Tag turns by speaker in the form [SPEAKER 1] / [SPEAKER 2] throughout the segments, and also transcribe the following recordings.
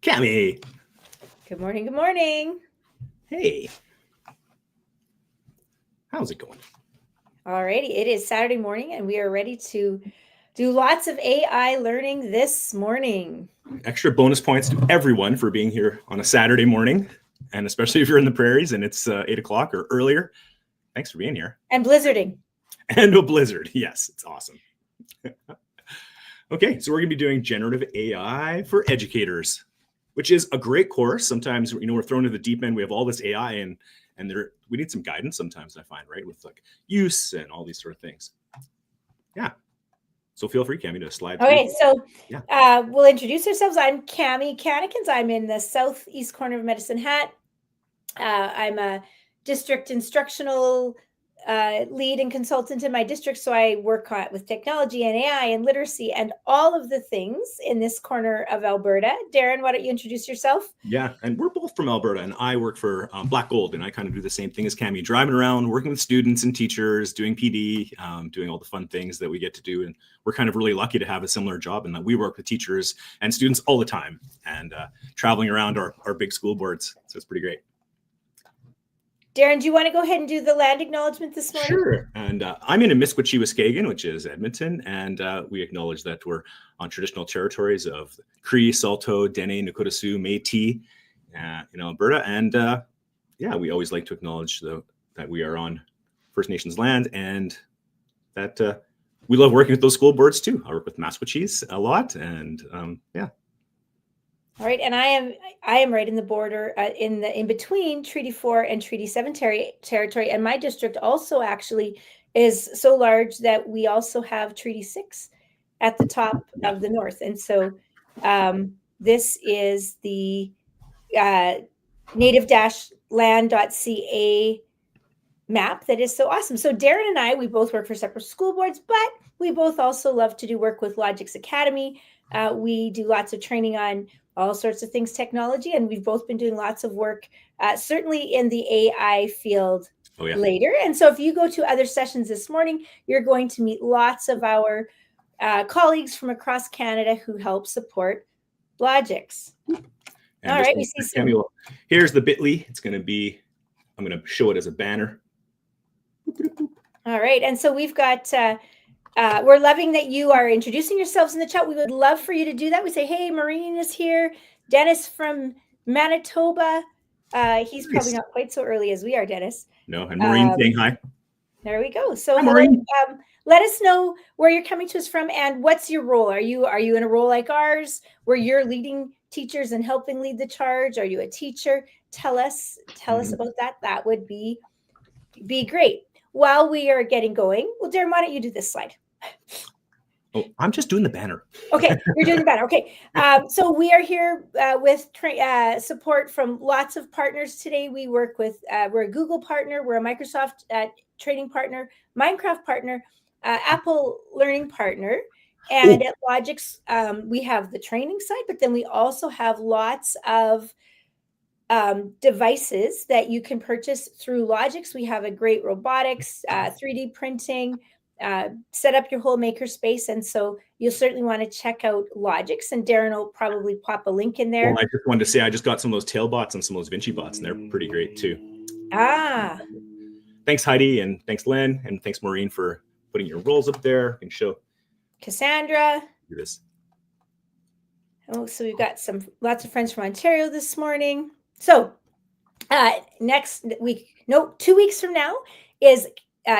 [SPEAKER 1] Cami.
[SPEAKER 2] Good morning. Good morning.
[SPEAKER 1] Hey. How's it going?
[SPEAKER 2] Alrighty, it is Saturday morning and we are ready to do lots of AI learning this morning.
[SPEAKER 1] Extra bonus points to everyone for being here on a Saturday morning, and especially if you're in the prairies and it's 8 o'clock or earlier. Thanks for being here.
[SPEAKER 2] And blizzarding.
[SPEAKER 1] And a blizzard. Yes, it's awesome. Okay, so we're going to be doing generative AI for educators, which is a great course. Sometimes, we're thrown to the deep end. We have all this AI and we need some guidance sometimes, I find, right? With like use and all these sort of things. Yeah. So feel free, Cami, to slide through.
[SPEAKER 2] Okay, so we'll introduce ourselves. I'm Cami Cannikins. I'm in the southeast corner of Medicine Hat. I'm a district instructional lead and consultant in my district. So I work with technology and AI and literacy and all of the things in this corner of Alberta. Darren, why don't you introduce yourself?
[SPEAKER 1] Yeah, and we're both from Alberta, and I work for Black Gold, and I kind of do the same thing as Cami, driving around, working with students and teachers, doing PD, doing all the fun things that we get to do. And we're kind of really lucky to have a similar job in that we work with teachers and students all the time and traveling around our big school boards. So it's pretty great.
[SPEAKER 2] Darren, do you want to go ahead and do the land acknowledgement this morning?
[SPEAKER 1] Sure. And I'm in Amisquachiwaskagan, which is Edmonton, and we acknowledge that we're on traditional territories of Cree, Saulteaux, Dene, Nakota Sioux, Métis in Alberta. And we always like to acknowledge that we are on First Nations land and that we love working with those school boards too. I work with Maskwacis a lot, and
[SPEAKER 2] All right, and I am right in the border, in between Treaty 4 and Treaty 7 territory, and my district also actually is so large that we also have Treaty 6 at the top of the north, and so this is the native-land.ca map that is so awesome. So Darren and I, we both work for separate school boards, but we both also love to do work with Logix Academy. We do lots of training on all sorts of things technology, and we've both been doing lots of work, certainly in the AI field later. And so if you go to other sessions this morning, you're going to meet lots of our colleagues from across Canada who help support Logix. All right, we see some.
[SPEAKER 1] Here's the bit.ly. It's going to be, I'm going to show it as a banner.
[SPEAKER 2] All right, and so we've got, we're loving that you are introducing yourselves in the chat. We would love for you to do that. We say, hey, Maureen is here. Dennis from Manitoba. He's probably not quite so early as we are, Dennis.
[SPEAKER 1] No, and Maureen saying hi.
[SPEAKER 2] There we go. So
[SPEAKER 1] hi, Maureen.
[SPEAKER 2] Let us know where you're coming to us from and what's your role. Are you in a role like ours where you're leading teachers and helping lead the charge? Are you a teacher? Tell us about that. That would be great. While we are getting going, well, Darren, why don't you do this slide?
[SPEAKER 1] Oh, I'm just doing the banner.
[SPEAKER 2] Okay, you're doing the banner. Okay, so we are here with support from lots of partners today. We work with, we're a Google partner, we're a Microsoft training partner, Minecraft partner, Apple learning partner, and at Logix, we have the training side, but then we also have lots of devices that you can purchase through Logix. We have a great robotics, 3D printing, set up your whole makerspace. And so you'll certainly want to check out Logix, and Darren will probably pop a link in there.
[SPEAKER 1] Well, I just wanted to say, I just got some of those tail bots and some of those Vinci bots, and they're pretty great too. Thanks, Heidi, and thanks, Len, and thanks, Maureen, for putting your roles up there. You can show
[SPEAKER 2] Cassandra.
[SPEAKER 1] Do this.
[SPEAKER 2] Oh, so we've got lots of friends from Ontario this morning. So next week, 2 weeks from now is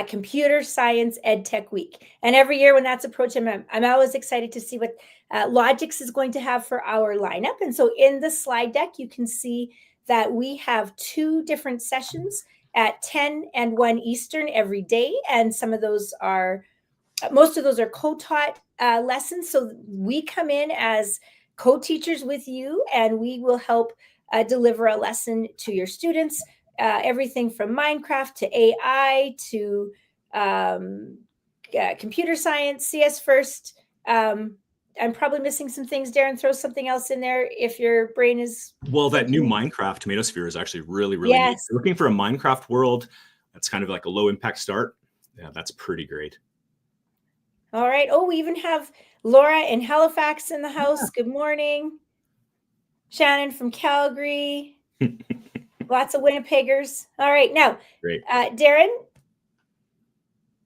[SPEAKER 2] Computer Science EdTech Week. And every year when that's approaching, I'm always excited to see what Logix is going to have for our lineup. And so in the slide deck, you can see that we have 2 different sessions at 10 and 1 Eastern every day. And most of those are co-taught lessons. So we come in as co-teachers with you, and we will help deliver a lesson to your students, everything from Minecraft to AI to computer science, CS first. I'm probably missing some things. Darren, throw something else in there if your brain is...
[SPEAKER 1] Well, that new Minecraft Tomato Sphere is actually really, really neat. If you're looking for a Minecraft world, that's kind of like a low impact start. Yeah, that's pretty great.
[SPEAKER 2] All right. Oh, we even have Laura in Halifax in the house. Good morning. Shannon from Calgary. Lots of Winnipeggers. All right. Now,
[SPEAKER 1] Great.
[SPEAKER 2] Darren,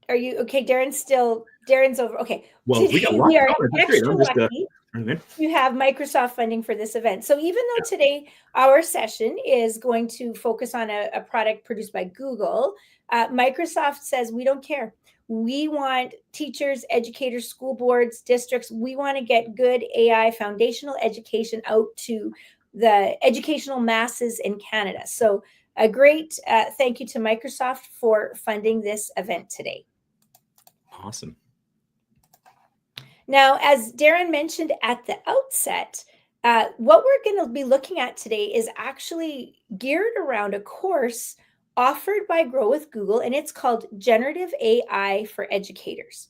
[SPEAKER 2] are you okay? Darren's over. Okay.
[SPEAKER 1] Well, we got
[SPEAKER 2] Today
[SPEAKER 1] lots
[SPEAKER 2] we
[SPEAKER 1] of
[SPEAKER 2] are
[SPEAKER 1] comments. That's great.
[SPEAKER 2] extra
[SPEAKER 1] I'm just
[SPEAKER 2] lucky
[SPEAKER 1] turning in.
[SPEAKER 2] to have Microsoft funding for this event. So even though
[SPEAKER 1] Yeah.
[SPEAKER 2] today our session is going to focus on a product produced by Google, Microsoft says we don't care. We want teachers, educators, school boards, districts. We want to get good AI foundational education out to the educational masses in Canada. So a great thank you to Microsoft for funding this event today.
[SPEAKER 1] Awesome.
[SPEAKER 2] Now, as Darren mentioned at the outset, what we're going to be looking at today is actually geared around a course offered by Grow with Google, and it's called Generative AI for Educators.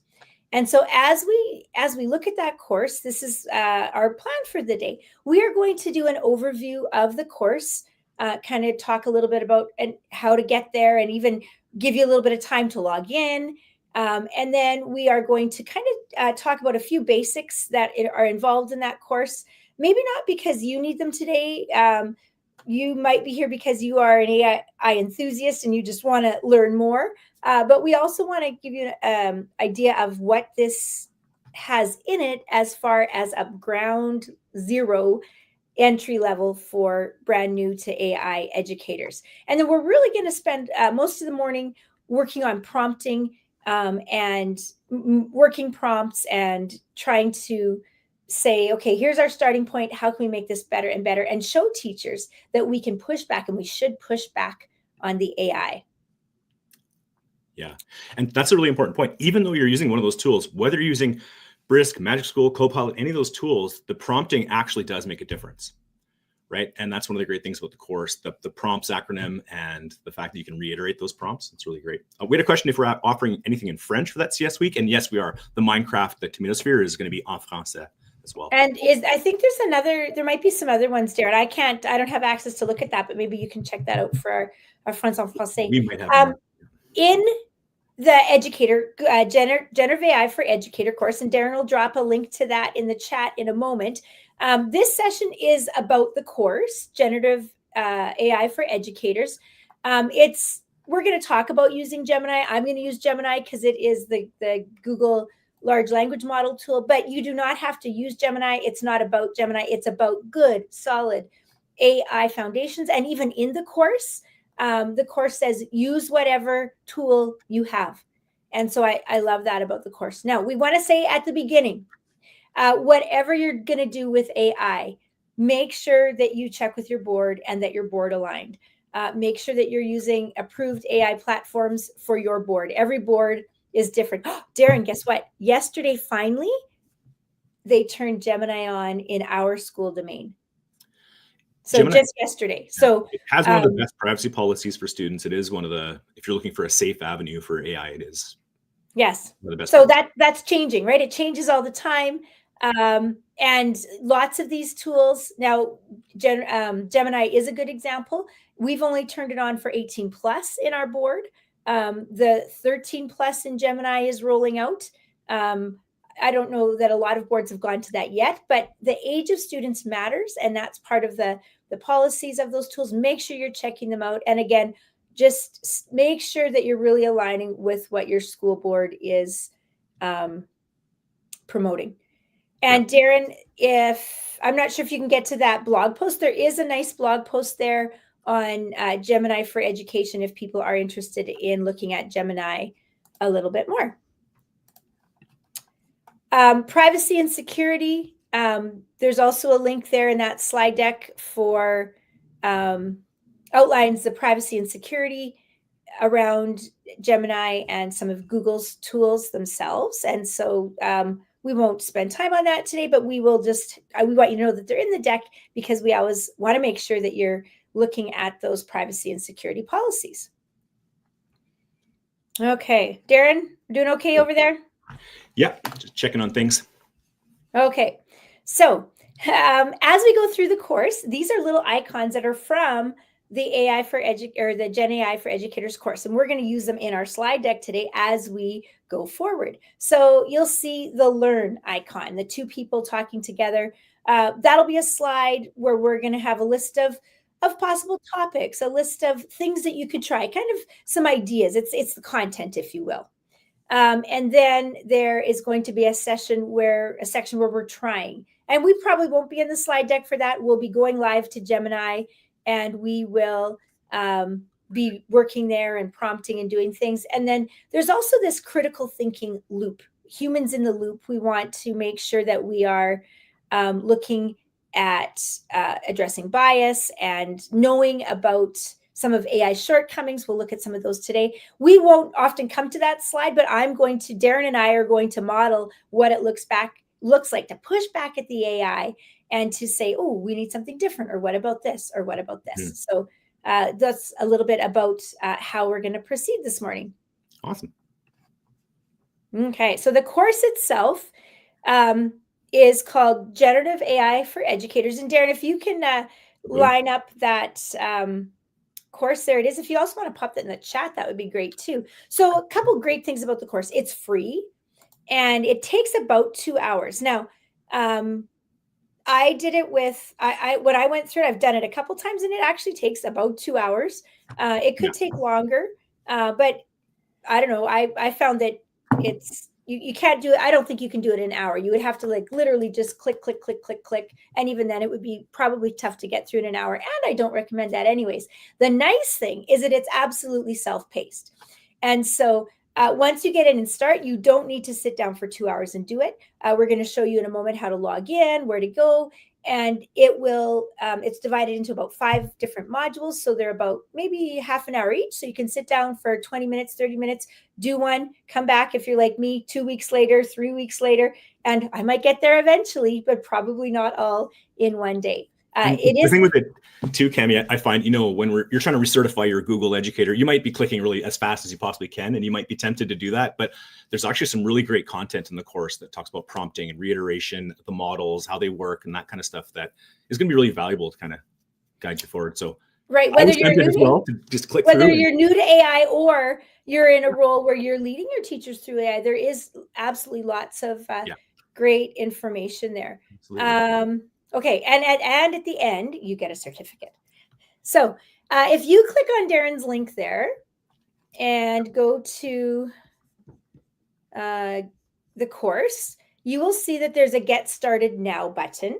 [SPEAKER 2] And so as we look at that course, this is our plan for the day. We are going to do an overview of the course, kind of talk a little bit about and how to get there, and even give you a little bit of time to log in. And then we are going to kind of talk about a few basics that are involved in that course. Maybe not because you need them today. You might be here because you are an AI enthusiast and you just want to learn more. But we also want to give you an idea of what this has in it as far as a ground zero entry level for brand new to AI educators. And then we're really going to spend most of the morning working on prompting and working prompts and trying to say, okay, here's our starting point. How can we make this better and better? And show teachers that we can push back, and we should push back on the AI.
[SPEAKER 1] Yeah. And that's a really important point. Even though you're using one of those tools, whether you're using Brisk, Magic School, Copilot, any of those tools, the prompting actually does make a difference. Right. And that's one of the great things about the course, the prompts acronym, and the fact that you can reiterate those prompts. It's really great. We had a question if we're offering anything in French for that CS week. And yes, we are. The Minecraft, the Tomatosphere is going to be en français as well.
[SPEAKER 2] And I think there might be some other ones, Darren. I don't have access to look at that, but maybe you can check that out for our friends en français.
[SPEAKER 1] We might have more.
[SPEAKER 2] In the educator, Generative AI for Educator course, and Darren will drop a link to that in the chat in a moment. This session is about the course, Generative AI for Educators. We're going to talk about using Gemini. I'm going to use Gemini because it is the Google large language model tool, but you do not have to use Gemini. It's not about Gemini. It's about good, solid AI foundations. And even in the course says use whatever tool you have. And so I love that about the course. Now, we want to say at the beginning, whatever you're going to do with AI, make sure that you check with your board and that you're board aligned. Make sure that you're using approved AI platforms for your board. Every board is different. Darren, guess what? Yesterday, finally, they turned Gemini on in our school domain. So Gemini, just yesterday. So
[SPEAKER 1] it has one of the best privacy policies for students. It is one of the, if you're looking for a safe avenue for AI, it is.
[SPEAKER 2] Yes. So that's changing, right? It changes all the time. And lots of these tools now, Gemini is a good example. We've only turned it on for 18 plus in our board. The 13 plus in Gemini is rolling out. I don't know that a lot of boards have gone to that yet, but the age of students matters. And that's part of the policies of those tools. Make sure you're checking them out. And again, just make sure that you're really aligning with what your school board is promoting. And Darren, if I'm not sure if you can get to that blog post, there is a nice blog post there on Gemini for Education if people are interested in looking at Gemini a little bit more. Privacy and security. There's also a link there in that slide deck for outlines the privacy and security around Gemini and some of Google's tools themselves. And so we won't spend time on that today, but we will we want you to know that they're in the deck because we always want to make sure that you're looking at those privacy and security policies. Okay, Darren, doing okay over there?
[SPEAKER 1] Yeah, just checking on things.
[SPEAKER 2] Okay, so as we go through the course, these are little icons that are from the AI for the Gen AI for Educators course, and we're going to use them in our slide deck today as we go forward. So you'll see the learn icon, the two people talking together. that'll be a slide where we're going to have a list of possible topics, a list of things that you could try, kind of some ideas. It's the content, if you will. And then there is going to be a section where we're trying. And we probably won't be in the slide deck for that. We'll be going live to Gemini, and we will be working there and prompting and doing things. And then there's also this critical thinking loop, humans in the loop. We want to make sure that we are looking at addressing bias and knowing about some of AI's shortcomings. We'll look at some of those today. We won't often come to that slide, but Darren and I are going to model what it looks like to push back at the AI and to say, oh, we need something different, or what about this, or what about this? So that's a little bit about how we're going to proceed this morning.
[SPEAKER 1] Awesome.
[SPEAKER 2] Okay, so the course itself is called Generative AI for Educators. And Darren, if you can line up that course, there it is. If you also want to pop that in the chat, that would be great too. So a couple great things about the course. It's free and it takes about 2 hours. Now, I did it with, when I went through it, I've done it a couple times, and it actually takes about 2 hours. It could take longer, but I don't know. I found that it's, you can't do it. I don't think you can do it in an hour. You would have to like literally just click, click, click, click, click. And even then it would be probably tough to get through in an hour. And I don't recommend that anyways. The nice thing is that it's absolutely self-paced. And so once you get in and start, you don't need to sit down for 2 hours and do it. We're going to show you in a moment how to log in, where to go. And it will, it's divided into about 5 different modules. So they're about maybe half an hour each. So you can sit down for 20 minutes, 30 minutes, do one, come back if you're like me 2 weeks later, 3 weeks later. And I might get there eventually, but probably not all in one day.
[SPEAKER 1] The thing with it too, Cami, I find, when you're trying to recertify your Google educator, you might be clicking really as fast as you possibly can, and you might be tempted to do that. But there's actually some really great content in the course that talks about prompting and reiteration, the models, how they work, and that kind of stuff that is going to be really valuable to kind of guide you forward. So
[SPEAKER 2] right, whether you're new to AI or you're in a role where you're leading your teachers through AI, there is absolutely lots of great information there. Okay, and at the end, you get a certificate. So if you click on Darren's link there and go to the course, you will see that there's a Get Started Now button.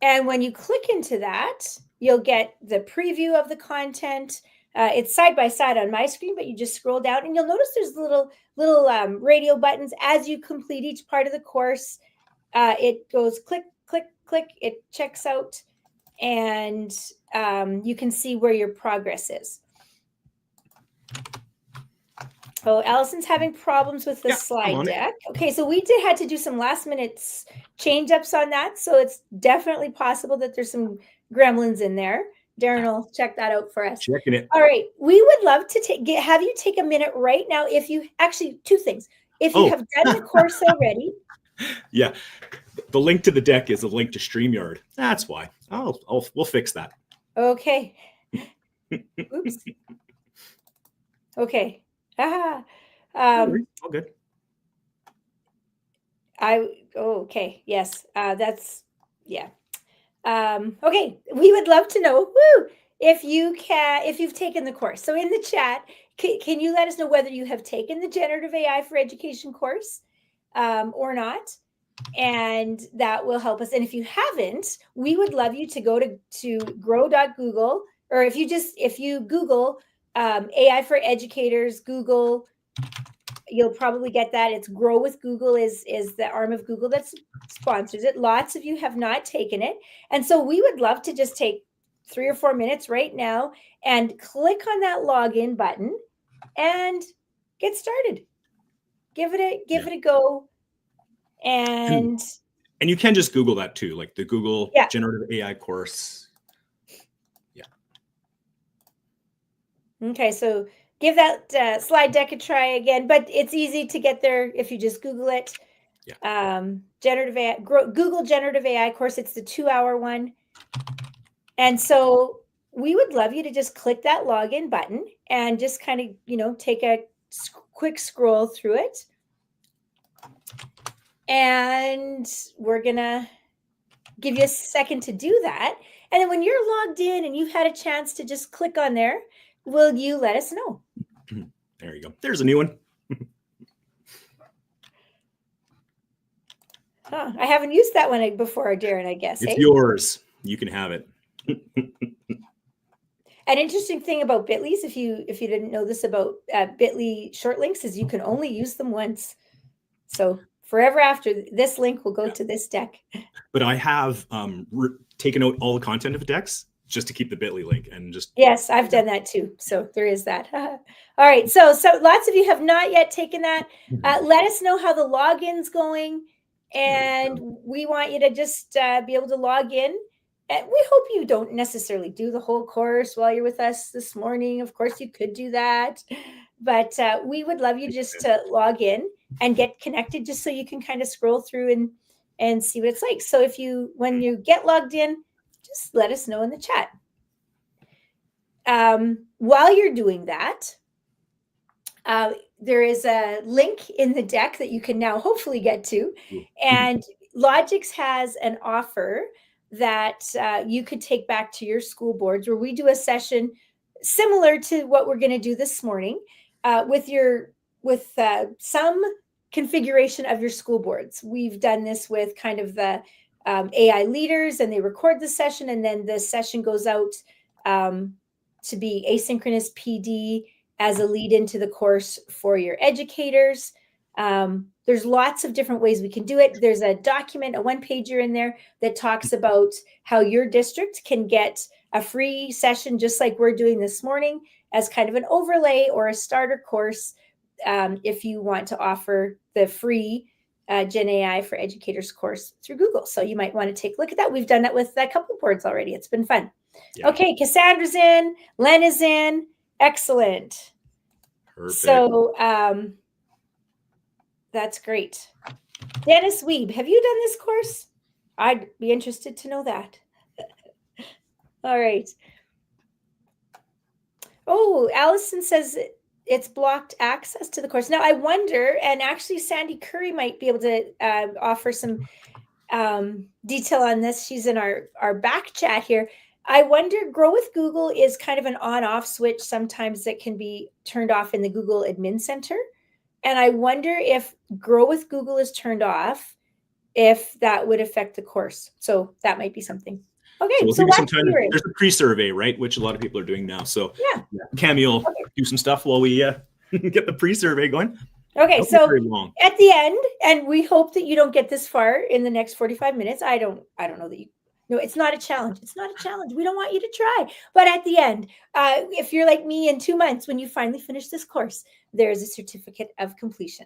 [SPEAKER 2] And when you click into that, you'll get the preview of the content. It's side by side on my screen, but you just scroll down and you'll notice there's little radio buttons as you complete each part of the course. It goes click, click, click, it checks out, and you can see where your progress is. Oh, Allison's having problems with the slide deck. Okay, so we had to do some last minute change ups on that. So it's definitely possible that there's some gremlins in there. Darren will check that out for us.
[SPEAKER 1] Checking it.
[SPEAKER 2] All right, we would love to have you take a minute right now. If you actually, 2 things. If you have done the course already.
[SPEAKER 1] Yeah. The link to the deck is a link to StreamYard. That's why. We'll fix that. Okay.
[SPEAKER 2] Oops. Okay.
[SPEAKER 1] All good.
[SPEAKER 2] Okay. Yes. That's, yeah. Okay. We would love to know, if you've taken the course. So in the chat, can you let us know whether you have taken the Generative AI for Education course or not? And that will help us. And if you haven't, we would love you to go to grow.google, or if you Google AI for Educators, Google, you'll probably get that. It's Grow with Google is the arm of Google that sponsors it. Lots of you have not taken it. And so we would love to just take 3 or 4 minutes right now and click on that login button and get started. Give it a go. And
[SPEAKER 1] you can just Google that too, like the Google Generative AI course. Yeah.
[SPEAKER 2] Okay, so give that slide deck a try again, but it's easy to get there if you just Google it. Yeah. Generative AI, Google Generative AI course. It's the 2-hour one. And so we would love you to just click that login button and just kind of, take a quick scroll through it. And we're going to give you a second to do that. And then when you're logged in and you've had a chance to just click on there, will you let us know?
[SPEAKER 1] There you go. There's a new one.
[SPEAKER 2] Huh, I haven't used that one before, Darren, I guess.
[SPEAKER 1] It's yours. You can have it.
[SPEAKER 2] An interesting thing about Bitly's, if you didn't know this about Bitly short links, is you can only use them once. So forever after, this link will go to this deck.
[SPEAKER 1] But I have taken out all the content of decks just to keep the Bitly link and just.
[SPEAKER 2] Yes, I've done that too. So there is that. All right. So lots of you have not yet taken that. Let us know how the login's going. And we want you to just be able to log in. And we hope you don't necessarily do the whole course while you're with us this morning. Of course, you could do that. But we would love you just to log in and get connected just so you can kind of scroll through and see what it's like. So when you get logged in, just let us know in the chat. While you're doing that, there is a link in the deck that you can now hopefully get to. And Logix has an offer that you could take back to your school boards, where we do a session similar to what we're going to do this morning with some configuration of your school boards. We've done this with kind of the AI leaders, and they record the session, and then the session goes out to be asynchronous PD as a lead into the course for your educators. There's lots of different ways we can do it. There's a document, a one-pager in there that talks about how your district can get a free session, just like we're doing this morning, as kind of an overlay or a starter course if you want to offer the free Gen AI for Educators course through Google. So you might want to take a look at that. We've done that with a couple of boards already. It's been fun. Yeah. Okay, Cassandra's in, Len is in. Excellent. Perfect. So that's great. Dennis Weeb, have you done this course? I'd be interested to know that. All right. Oh, Allison says it's blocked access to the course. Now I wonder, and actually Sandy Curry might be able to offer some detail on this. She's in our back chat here. I wonder, Grow with Google is kind of an on-off switch sometimes that can be turned off in the Google Admin Center. And I wonder if Grow with Google is turned off, if that would affect the course. So that might be something. Okay,
[SPEAKER 1] so we'll give you some time. There's a pre-survey, right, which a lot of people are doing now. So yeah. Cami will do some stuff while we get the pre-survey going.
[SPEAKER 2] Okay, so at the end, and we hope that you don't get this far in the next 45 minutes. I don't know that you. No, it's not a challenge. It's not a challenge. We don't want you to try. But at the end, if you're like me, in 2 months, when you finally finish this course, there's a certificate of completion.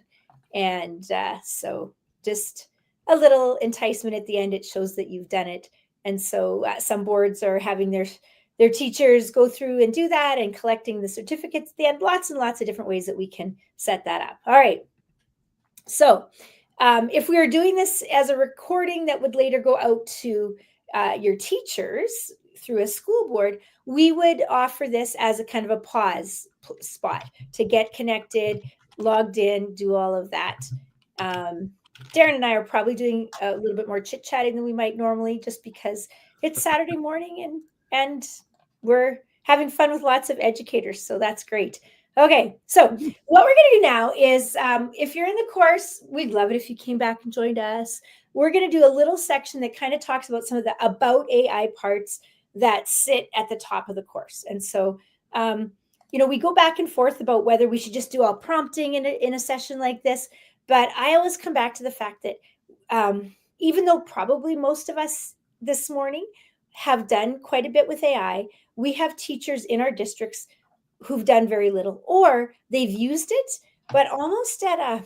[SPEAKER 2] And so just a little enticement at the end. It shows that you've done it. And so some boards are having their teachers go through and do that and collecting the certificates at the end. Lots and lots of different ways that we can set that up. All right. So if we are doing this as a recording that would later go out to your teachers through a school board, we would offer this as a kind of a pause spot to get connected, logged in, do all of that. Darren and I are probably doing a little bit more chit-chatting than we might normally, just because it's Saturday morning and we're having fun with lots of educators. So that's great. Okay, so what we're going to do now is if you're in the course, we'd love it if you came back and joined us. We're going to do a little section that kind of talks about some of the about AI parts that sit at the top of the course. And so, we go back and forth about whether we should just do all prompting in a session like this. But I always come back to the fact that even though probably most of us this morning have done quite a bit with AI, we have teachers in our districts who've done very little, or they've used it, but almost at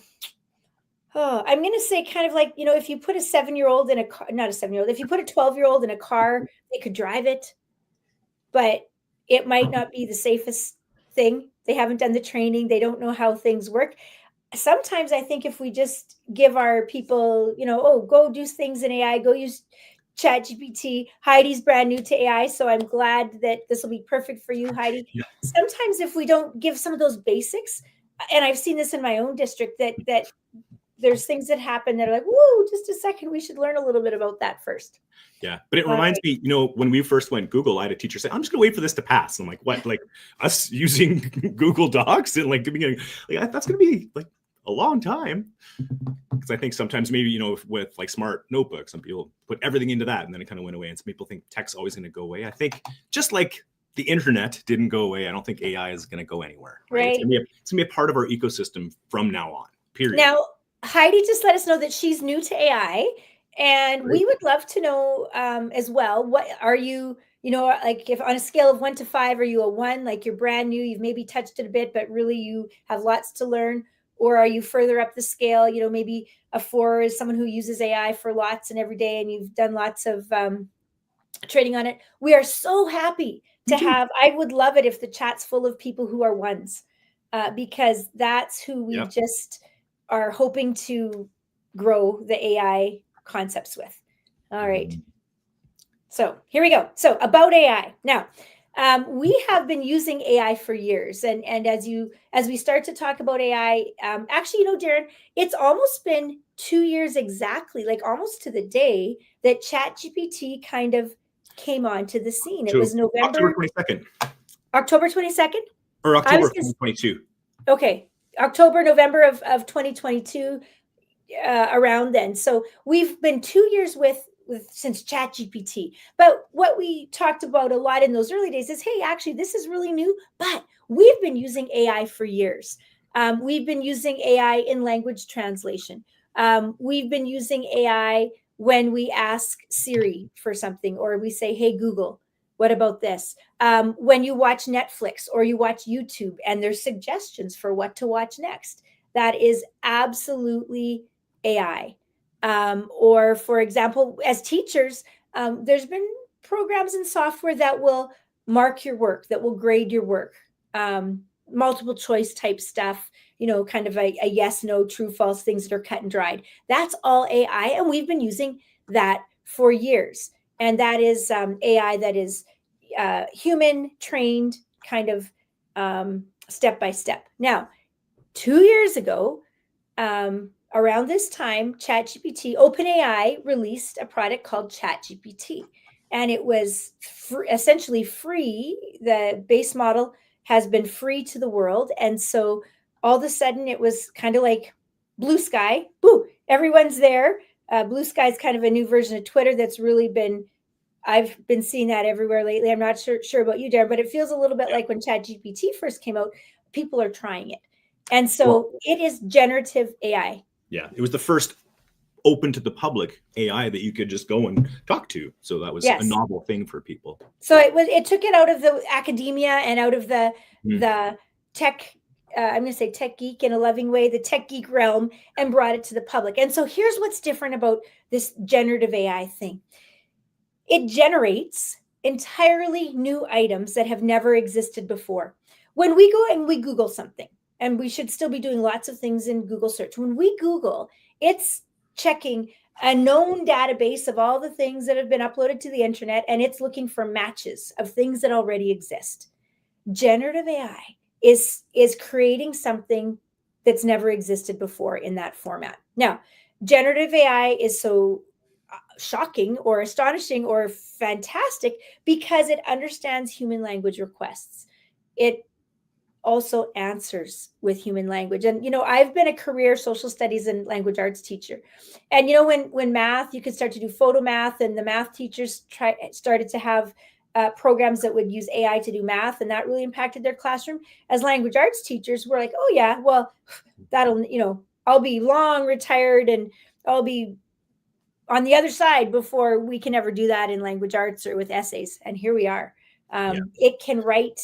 [SPEAKER 2] I'm going to say kind of like, if you put a 7-year-old in a car, not a 7-year-old, if you put a 12-year-old in a car, they could drive it, but it might not be the safest thing. They haven't done the training. They don't know how things work. Sometimes I think if we just give our people, go do things in AI, go use ChatGPT. Heidi's brand new to AI, so I'm glad that this will be perfect for you, Heidi. Yeah. Sometimes if we don't give some of those basics, and I've seen this in my own district, that there's things that happen that are like, whoa, just a second, we should learn a little bit about that first.
[SPEAKER 1] Yeah, but it
[SPEAKER 2] All
[SPEAKER 1] reminds
[SPEAKER 2] right.
[SPEAKER 1] me, when we first went Google, I had a teacher say, "I'm just going to wait for this to pass." I'm like, "What? Like us using Google Docs and like doing like that's going to be like a long time." Because I think sometimes maybe with like smart notebooks, some people put everything into that, and then it kind of went away. And some people think tech's always going to go away. I think just like the internet didn't go away, I don't think AI is going to go anywhere. Right? It's
[SPEAKER 2] Right.
[SPEAKER 1] going to be a part of our ecosystem from now on. Period.
[SPEAKER 2] Now, Heidi just let us know that she's new to AI, and
[SPEAKER 1] Right.
[SPEAKER 2] we would love to know as well. What are you? Like if on a scale of 1 to 5, are you a 1? Like you're brand new, you've maybe touched it a bit, but really you have lots to learn, or are you further up the scale? Maybe a 4 is someone who uses AI for lots and every day, and you've done lots of trading on it. We are so happy to have. I would love it if the chat's full of people who are 1s, because that's who we
[SPEAKER 1] Yep.
[SPEAKER 2] just are hoping to grow the AI concepts with. All right. So here we go. So about AI. Now, we have been using AI for years, and as we start to talk about AI, actually, Darren, it's almost been 2 years exactly, like almost to the day that ChatGPT kind of came onto the scene. It
[SPEAKER 1] So
[SPEAKER 2] was
[SPEAKER 1] October
[SPEAKER 2] November,
[SPEAKER 1] 22nd
[SPEAKER 2] October 22nd.
[SPEAKER 1] or
[SPEAKER 2] I
[SPEAKER 1] October
[SPEAKER 2] was
[SPEAKER 1] of 2022.
[SPEAKER 2] okay, October, November of 2022, around then. So we've been 2 years with since ChatGPT. But what we talked about a lot in those early days is, hey, actually, this is really new, but we've been using AI for years. We've been using AI in language translation. We've been using AI when we ask Siri for something, or we say, hey, Google, what about this? When you watch Netflix or you watch YouTube and there's suggestions for what to watch next, that is absolutely AI. Or, for example, as teachers, there's been programs and software that will mark your work, that will grade your work, multiple choice type stuff, kind of a yes, no, true, false, things that are cut and dried. That's all AI. And we've been using that for years. And that is AI that is human trained, kind of step by step. Now, 2 years ago, around this time, ChatGPT, OpenAI released a product called ChatGPT, and it was essentially free. The base model has been free to the world, and so all of a sudden, it was kind of like blue sky. Boo! Everyone's there. Blue sky is kind of a new version of Twitter that's really been. I've been seeing that everywhere lately. I'm not sure about you, Darren, but it feels a little bit like when ChatGPT first came out. People are trying it. And so it is generative AI.
[SPEAKER 1] Yeah, it was the first open to the public AI that you could just go and talk to. So that was a novel thing for people.
[SPEAKER 2] So it took it out of the academia and out of the tech. I'm going to say tech geek in a loving way, the tech geek realm, and brought it to the public. And so here's what's different about this generative AI thing. It generates entirely new items that have never existed before. When we go and we Google something, and we should still be doing lots of things in Google search, when we Google, it's checking a known database of all the things that have been uploaded to the internet, and it's looking for matches of things that already exist. Generative AI is creating something that's never existed before in that format. Now, generative AI is so shocking or astonishing or fantastic because it understands human language requests. It also answers with human language. And I've been a career social studies and language arts teacher. And when math, you could start to do photo math, and the math teachers started to have programs that would use AI to do math, and that really impacted their classroom. As language arts teachers, we're like, oh yeah, well, that'll, I'll be long retired and I'll be on the other side before we can ever do that in language arts or with essays. And here we are. It can write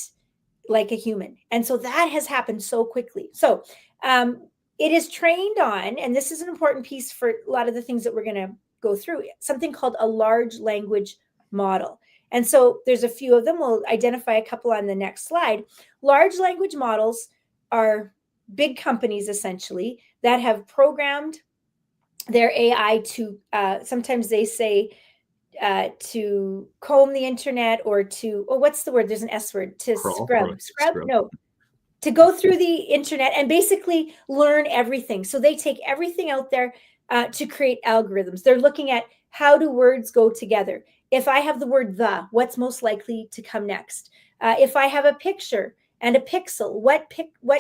[SPEAKER 2] like a human. And so that has happened so quickly. So it is trained on, and this is an important piece for a lot of the things that we're going to go through, something called a large language model. And so there's a few of them. We'll identify a couple on the next slide. Large language models are big companies, essentially, that have programmed their AI to, sometimes they say, to comb the internet, or to, what's the word? There's an S word, to scrub. No, to go through the internet and basically learn everything. So they take everything out there to create algorithms. They're looking at how do words go together. If I have the word the, what's most likely to come next? If I have a picture and a pixel, what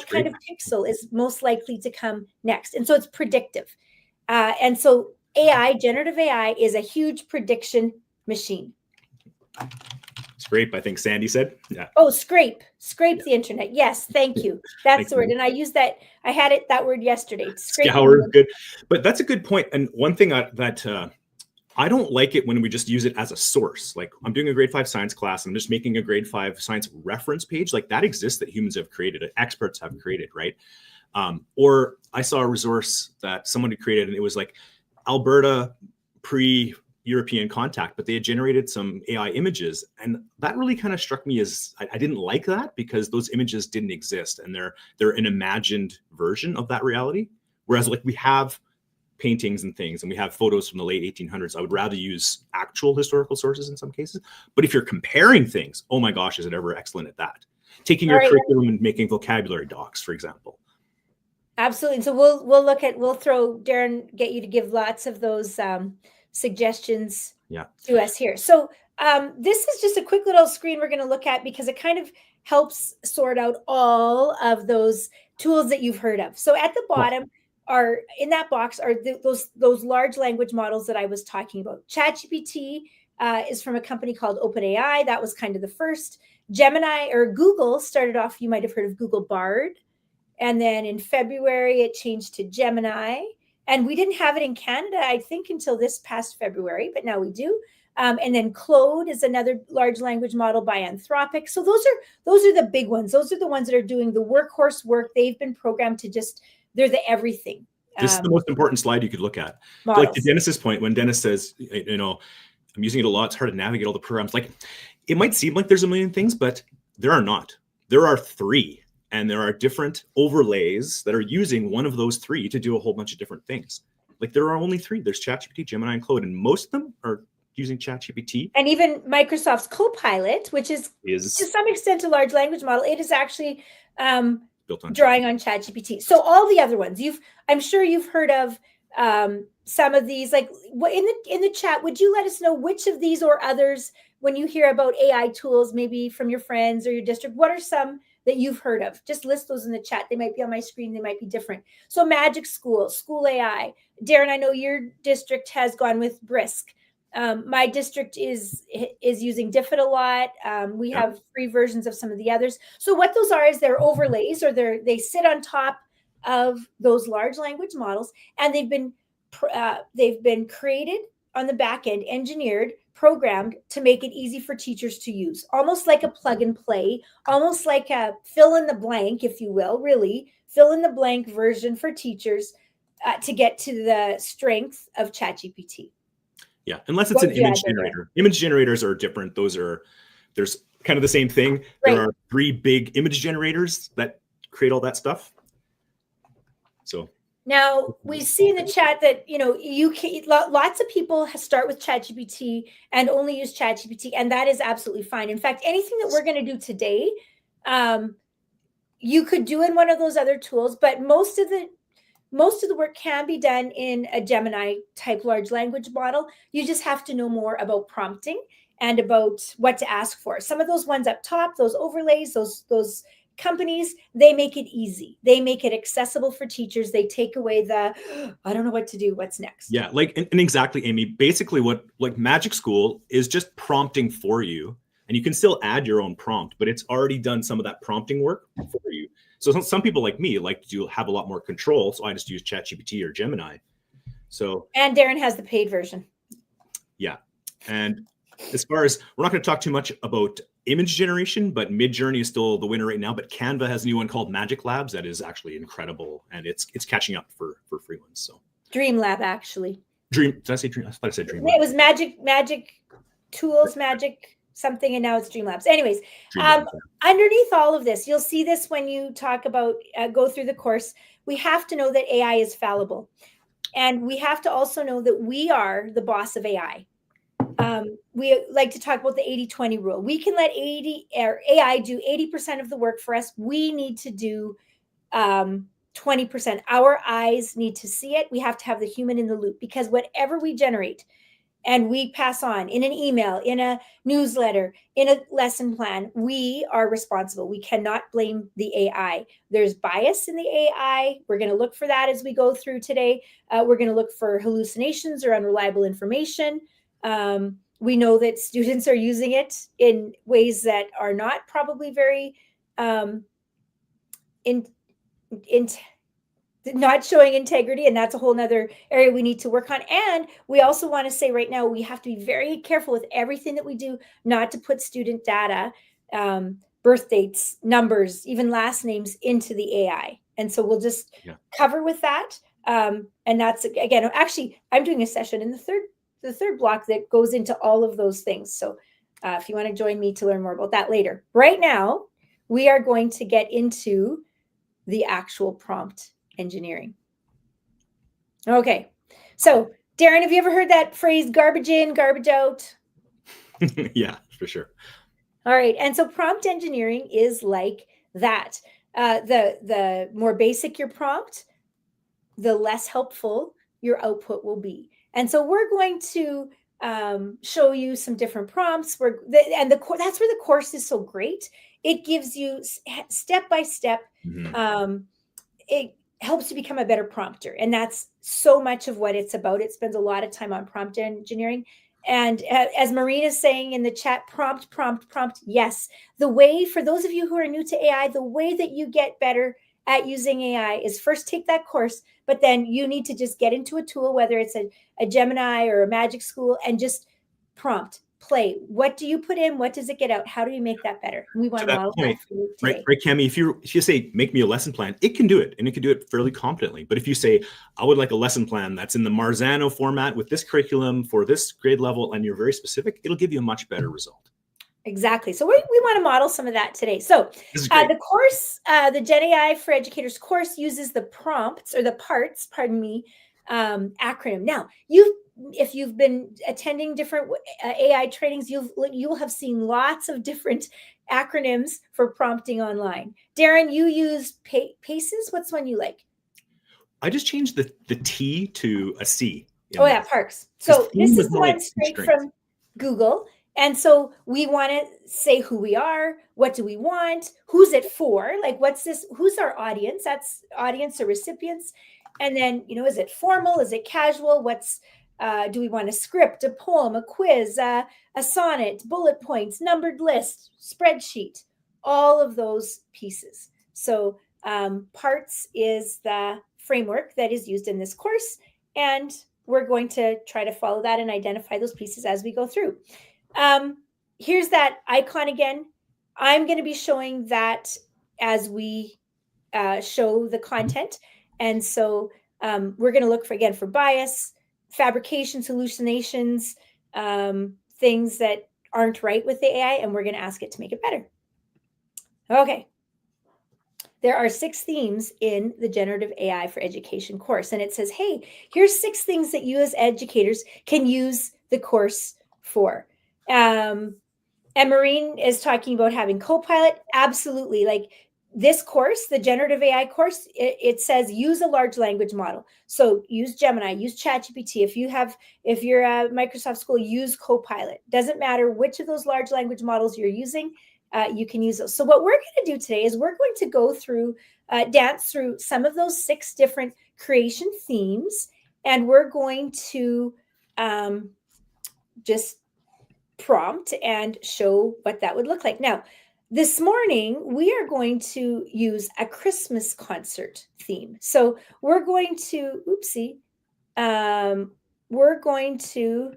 [SPEAKER 2] kind of pixel is most likely to come next? And so it's predictive. And so AI, generative AI, is a huge prediction machine.
[SPEAKER 1] Scrape, I think Sandy said. Yeah.
[SPEAKER 2] Oh, scrape the internet. Yes, thank you. That's the word. And I used that. I had that word yesterday.
[SPEAKER 1] Scour is good, but that's a good point. And one thing that I don't like it when we just use it as a source. Like I'm doing a grade 5 science class, I'm just making a grade 5 science reference page. Like that exists, that humans have created, experts have created, right? Or I saw a resource that someone had created, and it was like Alberta pre-European contact, but they had generated some AI images. And that really kind of struck me as, I didn't like that, because those images didn't exist, and they're an imagined version of that reality. Whereas like we have paintings and things, and we have photos from the late 1800s. I would rather use actual historical sources in some cases. But if you're comparing things, oh my gosh, is it ever excellent at that? Taking your curriculum and making vocabulary docs, for example.
[SPEAKER 2] Absolutely. And so we'll throw Darren, get you to give lots of those suggestions to us here. So this is just a quick little screen we're going to look at, because it kind of helps sort out all of those tools that you've heard of. So at the bottom are, in that box, are those large language models that I was talking about. ChatGPT is from a company called OpenAI. That was kind of the first. Gemini, or Google, started off, you might have heard of Google Bard. And then in February, it changed to Gemini. And we didn't have it in Canada, I think, until this past February, but now we do. And then Claude is another large language model by Anthropic. So those are the big ones. Those are the ones that are doing the workhorse work. They've been programmed to they're the everything.
[SPEAKER 1] This is the most important slide you could look at. Like to Dennis's point, when Dennis says, I'm using it a lot, it's hard to navigate all the programs. Like it might seem like there's a million things, but there are not. There are 3. And there are different overlays that are using one of those 3 to do a whole bunch of different things. Like there are only 3. There's ChatGPT, Gemini, and Claude, and most of them are using ChatGPT.
[SPEAKER 2] And even Microsoft's Copilot, which is to some extent a large language model, it is actually built on drawing on ChatGPT. So all the other ones, I'm sure you've heard of some of these. Like in the chat, would you let us know which of these or others, when you hear about AI tools, maybe from your friends or your district, what are some that you've heard of? Just list those in the chat. They might be on my screen. They might be different. So Magic School, School AI. Darren, I know your district has gone with Brisk. My district is using Diffit a lot. We have free versions of some of the others. So what those are is they're overlays, or they sit on top of those large language models, and they've been created on the back end, engineered, programmed to make it easy for teachers to use, almost like a plug and play, almost like a fill in the blank, if you will, really fill in the blank version for teachers to get to the strength of ChatGPT.
[SPEAKER 1] Yeah, unless it's an image generator. Image generators are different. There's kind of the same thing. Right. There are 3 big image generators that create all that stuff. So
[SPEAKER 2] now we see in the chat that lots of people start with ChatGPT and only use ChatGPT, and that is absolutely fine. In fact, anything that we're going to do today, you could do in one of those other tools, but most of the work can be done in a Gemini type large language model. You just have to know more about prompting and about what to ask for. Some of those ones up top, those overlays, those companies, they make it easy. They make it accessible for teachers. They take away the, I don't know what to do. What's next?
[SPEAKER 1] Yeah, and exactly, Amy. Basically, what like Magic School is just prompting for you, and you can still add your own prompt, but it's already done some of that prompting work for you. So some people like me like to have a lot more control, so I just use ChatGPT or Gemini.
[SPEAKER 2] And Darren has the paid version.
[SPEAKER 1] Yeah, and as far as, we're not going to talk too much about image generation, but Midjourney is still the winner right now. But Canva has a new one called Magic Labs that is actually incredible, and it's catching up for free ones. So
[SPEAKER 2] Dream Lab, actually.
[SPEAKER 1] Did I say Dream? I thought I said Dream
[SPEAKER 2] Lab. It was Magic Tools, Magic something, and now it's Dreamlabs. Anyways, underneath all of this, you'll see this when you talk about go through the course. We have to know that AI is fallible, and we have to also know that we are the boss of AI. We like to talk about the 80-20 rule. We can let AI do 80% of the work for us. We need to do 20%. Our eyes need to see it. We have to have the human in the loop, because whatever we generate and we pass on in an email, in a newsletter, in a lesson plan, we are responsible. We cannot blame the AI. There's bias in the AI. We're going to look for that as we go through today. We're going to look for hallucinations or unreliable information. We know that students are using it in ways that are not probably very not showing integrity, and that's a whole nother area we need to work on. And we also want to say right now, we have to be very careful with everything that we do, not to put student data, birth dates, numbers, even last names into the AI. And so we'll just cover with that. And that's, again, actually, I'm doing a session in the third block that goes into all of those things. So if you want to join me to learn more about that later. Right now, we are going to get into the actual prompt engineering. Okay. So, Darren, have you ever heard that phrase, garbage in, garbage out?
[SPEAKER 1] Yeah, for sure.
[SPEAKER 2] All right. And so prompt engineering is like that. The more basic your prompt, the less helpful your output will be. And so we're going to show you some different prompts. That's where the course is so great. It gives you step by step. It helps you become a better prompter. And that's so much of what it's about. It spends a lot of time on prompt engineering. And as Maureen is saying in the chat, prompt. Yes. The way, for those of you who are new to AI, the way that you get better at using AI is first take that course, but then you need to just get into a tool, whether it's a Gemini or a Magic School, and just prompt. Play. What do you put in? What does it get out? How do you make that better? We want to model that for you today.
[SPEAKER 1] Right, Cami, if you say, make me a lesson plan, it can do it, and it can do it fairly competently. But if you say, I would like a lesson plan that's in the Marzano format with this curriculum for this grade level, and you're very specific, it'll give you a much better result.
[SPEAKER 2] Exactly. So we want to model some of that today. So the course, the Gen AI for Educators course uses the prompts, or the parts, acronym. Now, if you've been attending different AI trainings, you'll have seen lots of different acronyms for prompting online. Darren, you use PACES. What's one you like?
[SPEAKER 1] I just changed the T to a C.
[SPEAKER 2] Oh yeah, Parks. So this is the one straight from Google. And so we want to say who we are, what do we want, who's it for, like what's this, who's our audience? That's audience or recipients. And then, is it formal? Is it casual? Do we want a script, a poem, a quiz, a sonnet, bullet points, numbered list, spreadsheet, all of those pieces. So parts is the framework that is used in this course. And we're going to try to follow that and identify those pieces as we go through. Here's that icon again. I'm going to be showing that as we show the content. And so we're going to look for bias, fabrications, hallucinations, things that aren't right with the AI, and we're going to ask it to make it better. Okay. There are 6 themes in the Generative AI for Education course. And it says, hey, here's 6 things that you as educators can use the course for. And Maureen is talking about having Copilot. Absolutely. Like this course, the Generative AI course, it says use a large language model. So use Gemini, use ChatGPT. If you're a Microsoft school, use Copilot. Doesn't matter which of those large language models you're using, you can use those. So what we're going to do today is we're going to go through, dance through some of those 6 different creation themes, and we're going to just prompt and show what that would look like. Now, this morning, we are going to use a Christmas concert theme. So we're going to, we're going to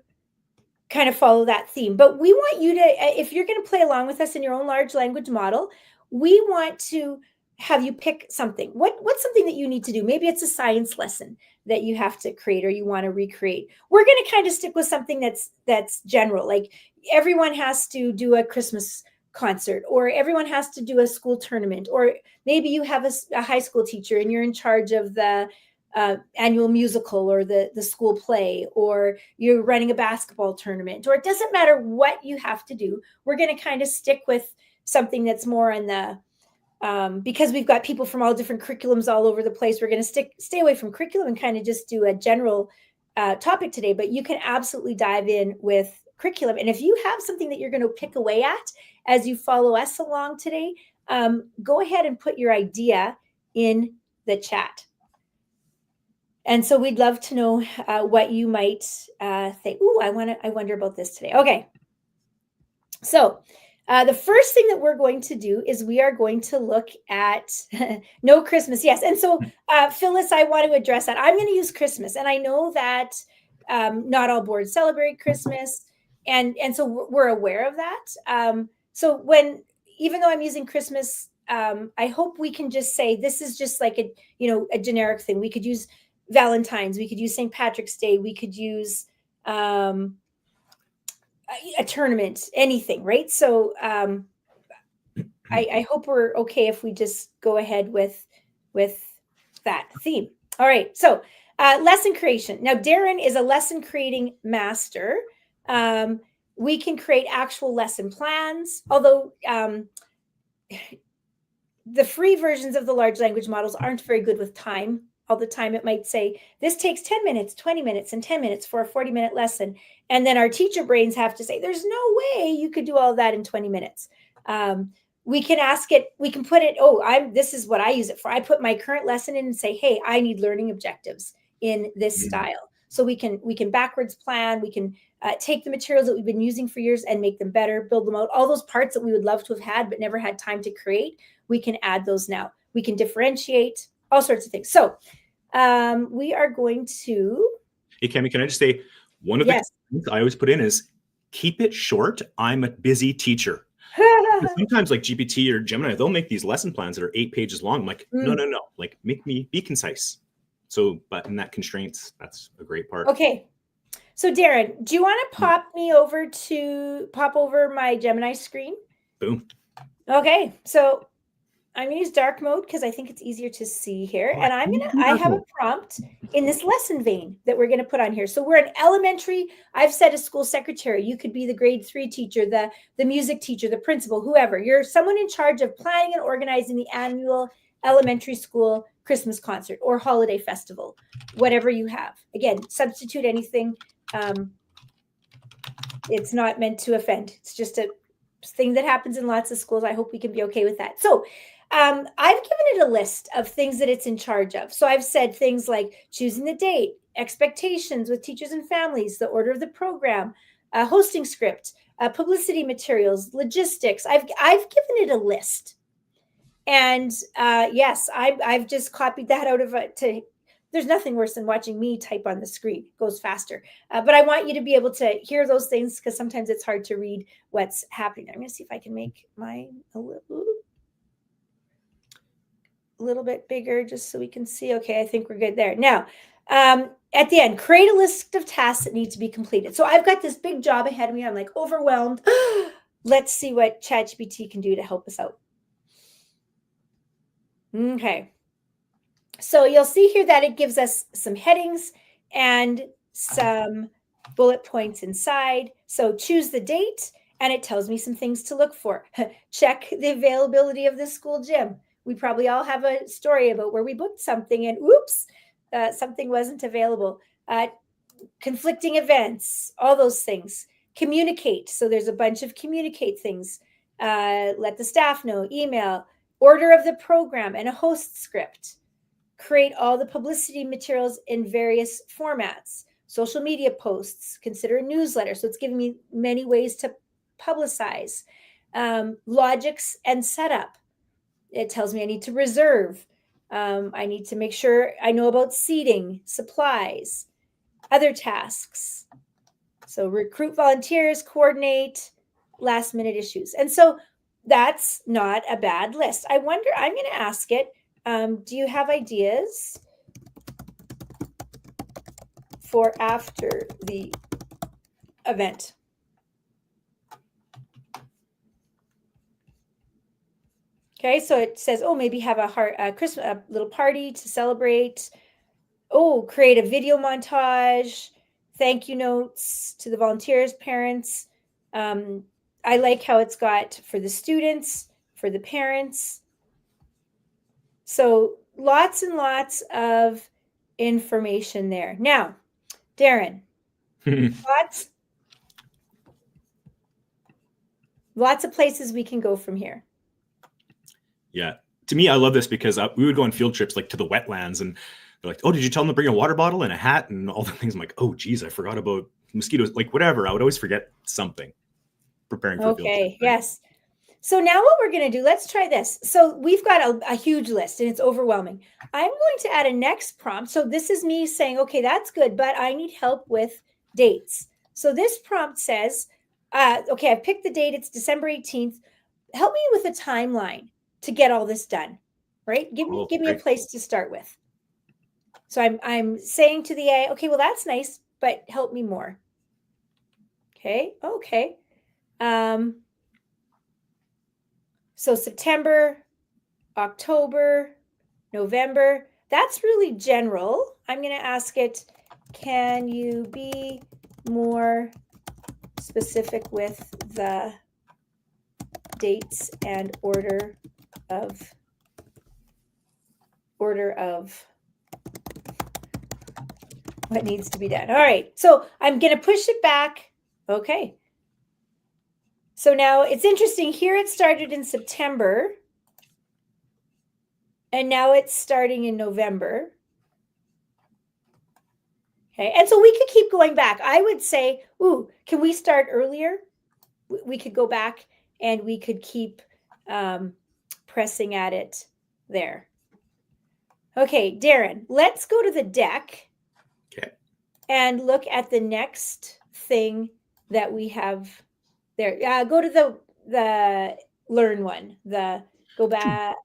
[SPEAKER 2] kind of follow that theme. But we want you to, if you're going to play along with us in your own large language model, we want to have you pick something. What's something that you need to do? Maybe it's a science lesson that you have to create or you want to recreate. We're going to kind of stick with something that's general. Like everyone has to do a Christmas concert, or everyone has to do a school tournament, or maybe you have a high school teacher and you're in charge of the annual musical or the school play, or you're running a basketball tournament, or it doesn't matter what you have to do. We're going to kind of stick with something that's more on the because we've got people from all different curriculums all over the place. We're going to stay away from curriculum and kind of just do a general topic today. But you can absolutely dive in with curriculum. And if you have something that you're going to pick away at as you follow us along today, go ahead and put your idea in the chat. And so we'd love to know what you might think. Ooh, I wonder about this today. Okay. So the first thing that we're going to do is we are going to look at no Christmas. Yes. And so Phyllis, I want to address that. I'm going to use Christmas. And I know that not all boards celebrate Christmas. And so we're aware of that. So even though I'm using Christmas, I hope we can just say, this is just like a generic thing. We could use Valentine's, we could use St. Patrick's Day, we could use a tournament, anything, right? So I hope we're okay if we just go ahead with that theme. All right, so lesson creation. Now, Darren is a lesson creating master. We can create actual lesson plans, although the free versions of the large language models aren't very good with time. All the time it might say, this takes 10 minutes, 20 minutes, and 10 minutes for a 40-minute lesson. And then our teacher brains have to say, there's no way you could do all that in 20 minutes. We can ask it, we can put it, this is what I use it for. I put my current lesson in and say, hey, I need learning objectives in this style. So we can backwards plan, we can take the materials that we've been using for years and make them better, build them out. All those parts that we would love to have had but never had time to create, we can add those now. We can differentiate, all sorts of things. So we are going to.
[SPEAKER 1] Hey, Cami, can I just say one of the things I always put in is keep it short. I'm a busy teacher. Sometimes like GPT or Gemini, they'll make these lesson plans that are 8 pages long. I'm like, no. Like make me be concise. So, but in that constraints, that's a great part.
[SPEAKER 2] Okay. So Darren, do you want to pop over my Gemini screen?
[SPEAKER 1] Boom.
[SPEAKER 2] Okay. So I'm going to use dark mode because I think it's easier to see here. And I have a prompt in this lesson vein that we're going to put on here. So we're an elementary. I've said a school secretary. You could be the grade 3 teacher, the music teacher, the principal, whoever. You're someone in charge of planning and organizing the annual elementary school Christmas concert or holiday festival, whatever you have. Again, substitute anything. It's not meant to offend. It's just a thing that happens in lots of schools. I hope we can be okay with that. So I've given it a list of things that it's in charge of. So I've said things like choosing the date, expectations with teachers and families, the order of the program, hosting script, publicity materials, logistics. I've given it a list. And yes, I've just copied that out of it to. There's nothing worse than watching me type on the screen. It goes faster. But I want you to be able to hear those things because sometimes it's hard to read what's happening. I'm going to see if I can make mine a little bit bigger just so we can see. Okay, I think we're good there. Now, at the end, create a list of tasks that need to be completed. So I've got this big job ahead of me. I'm like overwhelmed. Let's see what ChatGPT can do to help us out. Okay. So you'll see here that it gives us some headings and some bullet points inside. So choose the date, and it tells me some things to look for. Check the availability of the school gym. We probably all have a story about where we booked something and oops, something wasn't available. Conflicting events, all those things. Communicate. So there's a bunch of communicate things. Let the staff know, email, order of the program, and a host script. Create all the publicity materials in various formats, social media posts, consider a newsletter. So it's giving me many ways to publicize. Logics and setup. It tells me I need to reserve. I need to make sure I know about seating, supplies, other tasks. So recruit volunteers, coordinate, last minute issues. And so that's not a bad list. I wonder, I'm going to ask it, do you have ideas for after the event? Okay, so it says, maybe have a Christmas, a little party to celebrate. create a video montage, thank you notes to the volunteers, parents. I like how it's got for the students, for the parents. So lots and lots of information there. Now, Darren, lots of places we can go from here.
[SPEAKER 1] Yeah. To me, I love this because we would go on field trips like to the wetlands, and they're like, oh, did you tell them to bring a water bottle and a hat and all the things? I'm like, oh, geez, I forgot about mosquitoes, like whatever. I would always forget something preparing for field trips.
[SPEAKER 2] Okay, yes. So now what we're going to do, let's try this. So we've got a huge list and it's overwhelming. I'm going to add a next prompt. So this is me saying, okay, that's good, but I need help with dates. So this prompt says, okay, I picked the date. It's December 18th. Help me with a timeline to get all this done, right? Give me a place to start with. So I'm saying to the AI, okay, well, that's nice, but help me more. Okay. So September, October, November, that's really general. I'm going to ask it, can you be more specific with the dates and order of what needs to be done? All right, so I'm going to push it back. Okay. So now it's interesting. Here it started in September. And now it's starting in November. Okay. And so we could keep going back. I would say, ooh, can we start earlier? We could go back and we could keep pressing at it there. Okay, Darren, let's go to the deck.
[SPEAKER 1] Okay.
[SPEAKER 2] And look at the next thing that we have there. Go to the learn one. Go back.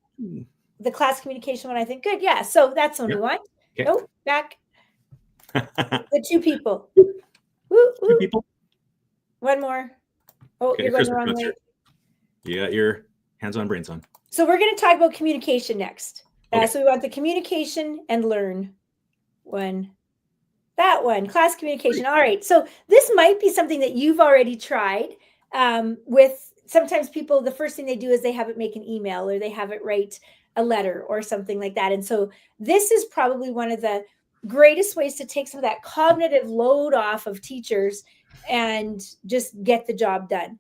[SPEAKER 2] The class communication one, I think. Good. Yeah. So that's the one we want.
[SPEAKER 1] Okay.
[SPEAKER 2] Nope. Back. The two people.
[SPEAKER 1] Two people.
[SPEAKER 2] One more. Oh, okay, you're going the wrong way.
[SPEAKER 1] You got your hands-on brains on.
[SPEAKER 2] So we're going to talk about communication next. Okay. So we want the communication and learn one. That one, class communication. All right. So this might be something that you've already tried with sometimes people, the first thing they do is they have it make an email or they have it write a letter or something like that. And so this is probably one of the greatest ways to take some of that cognitive load off of teachers and just get the job done.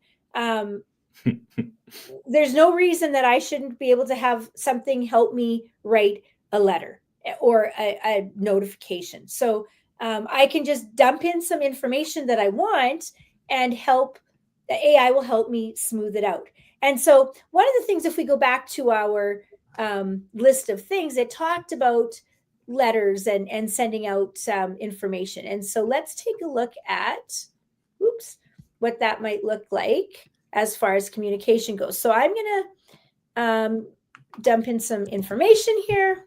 [SPEAKER 2] There's no reason that I shouldn't be able to have something help me write a letter or a notification. So I can just dump in some information that I want and the AI will help me smooth it out. And so one of the things, if we go back to our list of things, it talked about letters and sending out information. And so let's take a look at, what that might look like as far as communication goes. So I'm going to dump in some information here.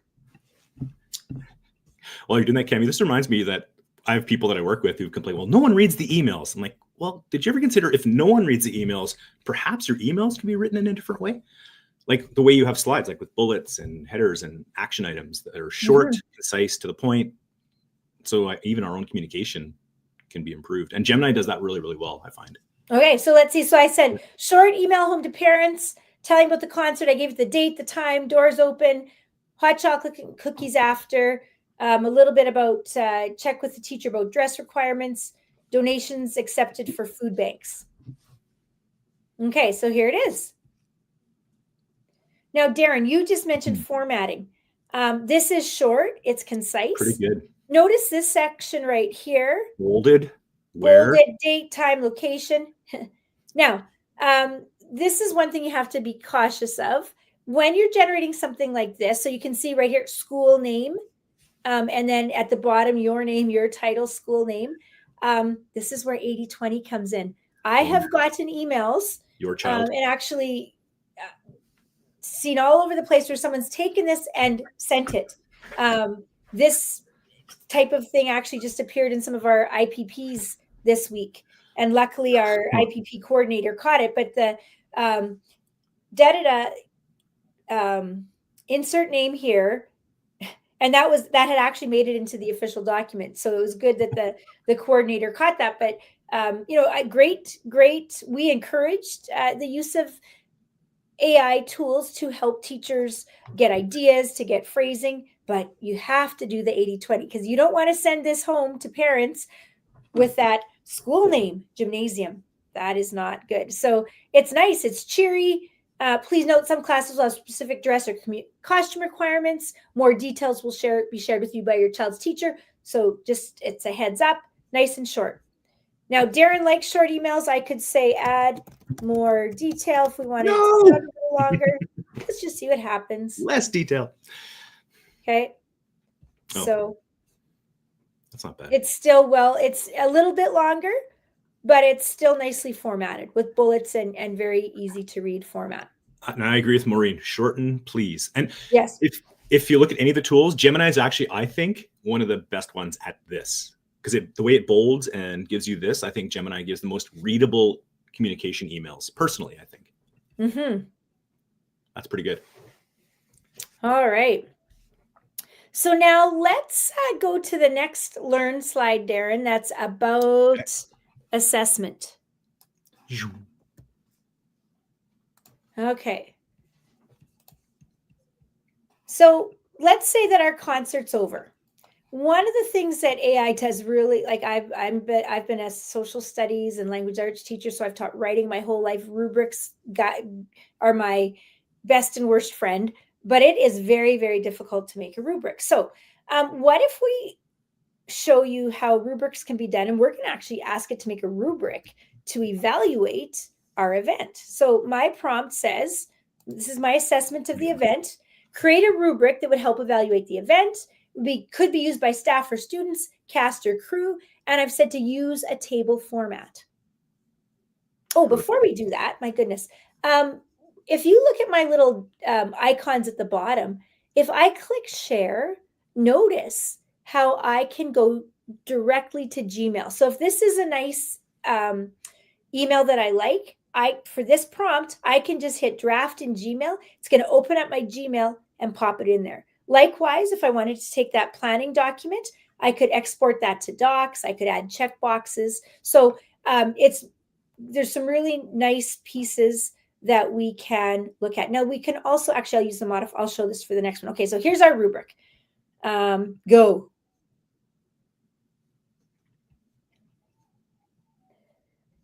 [SPEAKER 1] While you're doing that, Cami, this reminds me that I have people that I work with who complain, well, no one reads the emails. I'm like, well, did you ever consider if no one reads the emails, perhaps your emails can be written in a different way? Like the way you have slides, like with bullets and headers and action items that are short, concise, to the point. So even our own communication can be improved. And Gemini does that really, really well, I find.
[SPEAKER 2] Okay, so let's see. So I said short email home to parents, telling about the concert. I gave it the date, the time, doors open, hot chocolate cookies after, a little bit about check with the teacher about dress requirements, donations accepted for food banks. Okay, so here it is. Now, Darren, you just mentioned formatting. This is short. It's concise.
[SPEAKER 1] Pretty good.
[SPEAKER 2] Notice this section right here.
[SPEAKER 1] Bolded. Where?
[SPEAKER 2] Bolded, date, time, location. Now, this is one thing you have to be cautious of. When you're generating something like this, so you can see right here, school name, and then at the bottom, your name, your title, school name. This is where 80/20 comes in. I have gotten emails.
[SPEAKER 1] Your child.
[SPEAKER 2] And actually seen all over the place where someone's taken this and sent it. This type of thing actually just appeared in some of our IPPs this week. And luckily our IPP coordinator caught it, but the insert name here. And that had actually made it into the official document. So it was good that the coordinator caught that. But great. We encouraged the use of AI tools to help teachers get ideas, to get phrasing, but you have to do the 80-20 because you don't want to send this home to parents with that school name, gymnasium. That is not good. So it's nice. It's cheery. Please note some classes will have specific dress or costume requirements. More details will be shared with you by your child's teacher. So just it's a heads up, nice and short. Now, Darren likes short emails. I could say add more detail if we wanted to sound a little longer. Let's just see what happens.
[SPEAKER 1] Less detail.
[SPEAKER 2] Okay. So
[SPEAKER 1] that's not bad.
[SPEAKER 2] It's still, it's a little bit longer, but it's still nicely formatted with bullets and very easy to read format.
[SPEAKER 1] And I agree with Maureen. Shorten, please. And
[SPEAKER 2] yes,
[SPEAKER 1] if you look at any of the tools, Gemini is actually, I think, one of the best ones at this. Because the way it bolds and gives you this, I think Gemini gives the most readable communication emails. Personally, I think.
[SPEAKER 2] Mm-hmm.
[SPEAKER 1] That's pretty good.
[SPEAKER 2] All right. So now let's go to the next Learn slide, Darren. That's about assessment. Okay. So let's say that our concert's over. One of the things that AI does really, like I've been a social studies and language arts teacher, so I've taught writing my whole life. Rubrics are my best and worst friend, but it is very, very difficult to make a rubric. So what if we show you how rubrics can be done, and we're going to actually ask it to make a rubric to evaluate our event. So my prompt says, this is my assessment of the event. Create a rubric that would help evaluate the event. Could be used by staff or students, cast or crew, and I've said to use a table format. Oh, before we do that, my goodness, if you look at my little icons at the bottom, if I click share, notice how I can go directly to Gmail. So if this is a nice email that I like, for this prompt, I can just hit draft in Gmail. It's going to open up my Gmail and pop it in there. Likewise, if I wanted to take that planning document, I could export that to Docs. I could add checkboxes. So there's some really nice pieces that we can look at. Now we can also, actually I'll use the I'll show this for the next one. Okay, so here's our rubric. Go.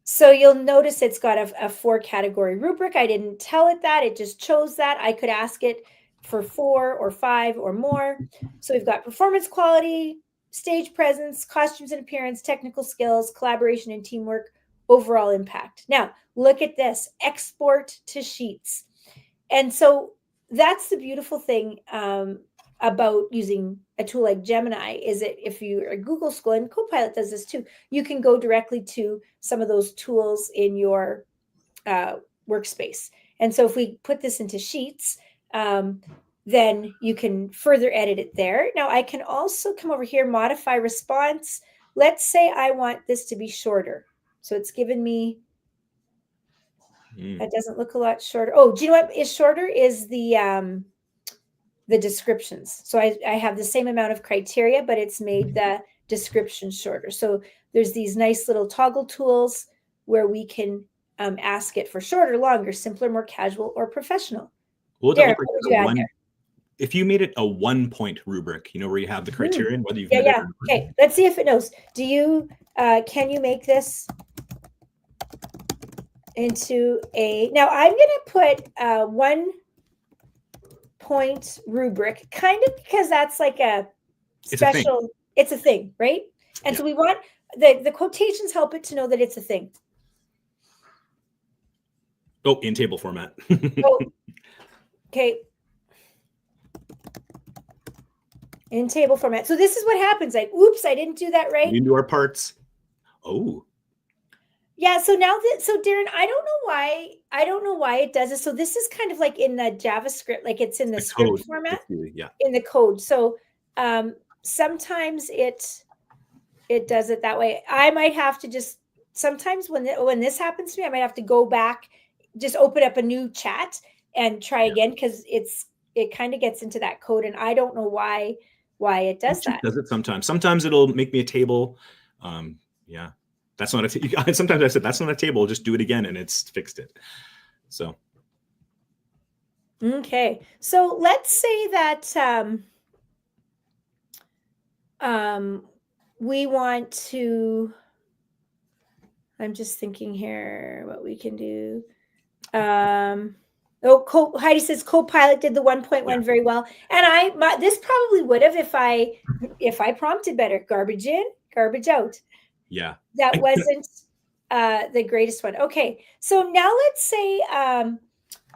[SPEAKER 2] So you'll notice it's got a 4-category rubric. I didn't tell it that, it just chose that. I could ask it for 4 or 5 or more. So we've got performance quality, stage presence, costumes and appearance, technical skills, collaboration and teamwork, overall impact. Now, look at this, export to sheets. And so that's the beautiful thing about using a tool like Gemini, is that if you're a Google School, and Copilot does this too, you can go directly to some of those tools in your workspace. And so if we put this into Sheets, then you can further edit it there. Now I can also come over here, modify response. Let's say I want this to be shorter. So it's given me, that doesn't look a lot shorter. Oh, do you know what is shorter? Is the descriptions. So I have the same amount of criteria, but it's made the description shorter. So there's these nice little toggle tools where we can ask it for shorter, longer, simpler, more casual, or professional. Darren, what would you add there?
[SPEAKER 1] If you made it a 1-point rubric, where you have the criterion, whether you've met it or not.
[SPEAKER 2] Okay, let's see if it knows. Do you, can you make this into now I'm going to put 1-point rubric, kind of because that's like a special, it's a thing, right? And so we want the quotations help it to know that it's a thing.
[SPEAKER 1] Oh, in table format.
[SPEAKER 2] Okay. In table format. So this is what happens. Like, oops, I didn't do that right.
[SPEAKER 1] We didn't do our parts. Oh.
[SPEAKER 2] Yeah. So now so Darren, I don't know why it does it. So this is kind of like in the JavaScript, like it's in the script
[SPEAKER 1] code
[SPEAKER 2] format.
[SPEAKER 1] Yeah.
[SPEAKER 2] In the code. So sometimes it does it that way. I might have to just, sometimes when this happens to me, I might have to go back, just open up a new chat and try again, because it kind of gets into that code, and I don't know why why it does that.
[SPEAKER 1] Does it sometimes? Sometimes it'll make me a table. Yeah, that's not a. Sometimes I said that's not a table. Just do it again, and it's fixed it. So.
[SPEAKER 2] Okay, so let's say that we want to. I'm just thinking here what we can do. Heidi says Copilot did the 1.1 very well, and this probably would have if I prompted better. Garbage in, garbage out.
[SPEAKER 1] Yeah,
[SPEAKER 2] that wasn't the greatest one. Okay, so now let's say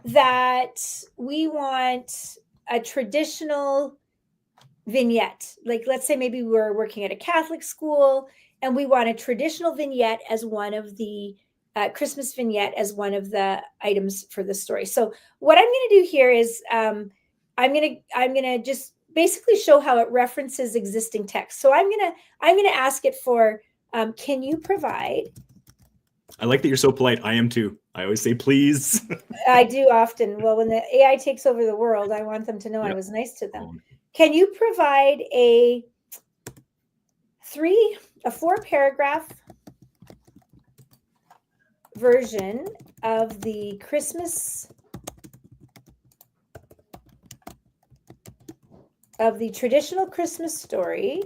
[SPEAKER 2] that we want a traditional vignette. Like, let's say maybe we're working at a Catholic school and we want a traditional vignette as one of the Christmas vignette as one of the items for the story. So what I'm going to do here is I'm going to just basically show how it references existing text. So I'm going to ask it for can you provide.
[SPEAKER 1] I like that you're so polite. I am too. I always say please.
[SPEAKER 2] I do often. Well, when the AI takes over the world, I want them to know I was nice to them. Can you provide a 4-paragraph version of the traditional Christmas story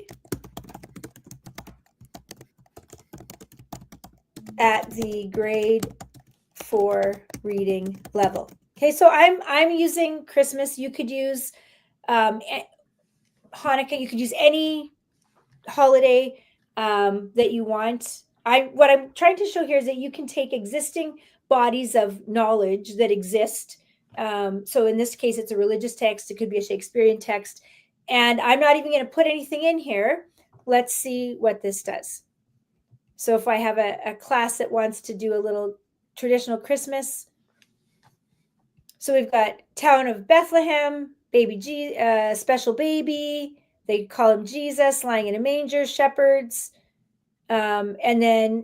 [SPEAKER 2] at the grade 4 reading level? Okay, so I'm using Christmas. You could use Hanukkah. You could use any holiday that you want. What I'm trying to show here is that you can take existing bodies of knowledge that exist. So in this case, it's a religious text. It could be a Shakespearean text. And I'm not even going to put anything in here. Let's see what this does. So if I have a class that wants to do a little traditional Christmas. So we've got town of Bethlehem, special baby. They call him Jesus, lying in a manger, shepherds. And then,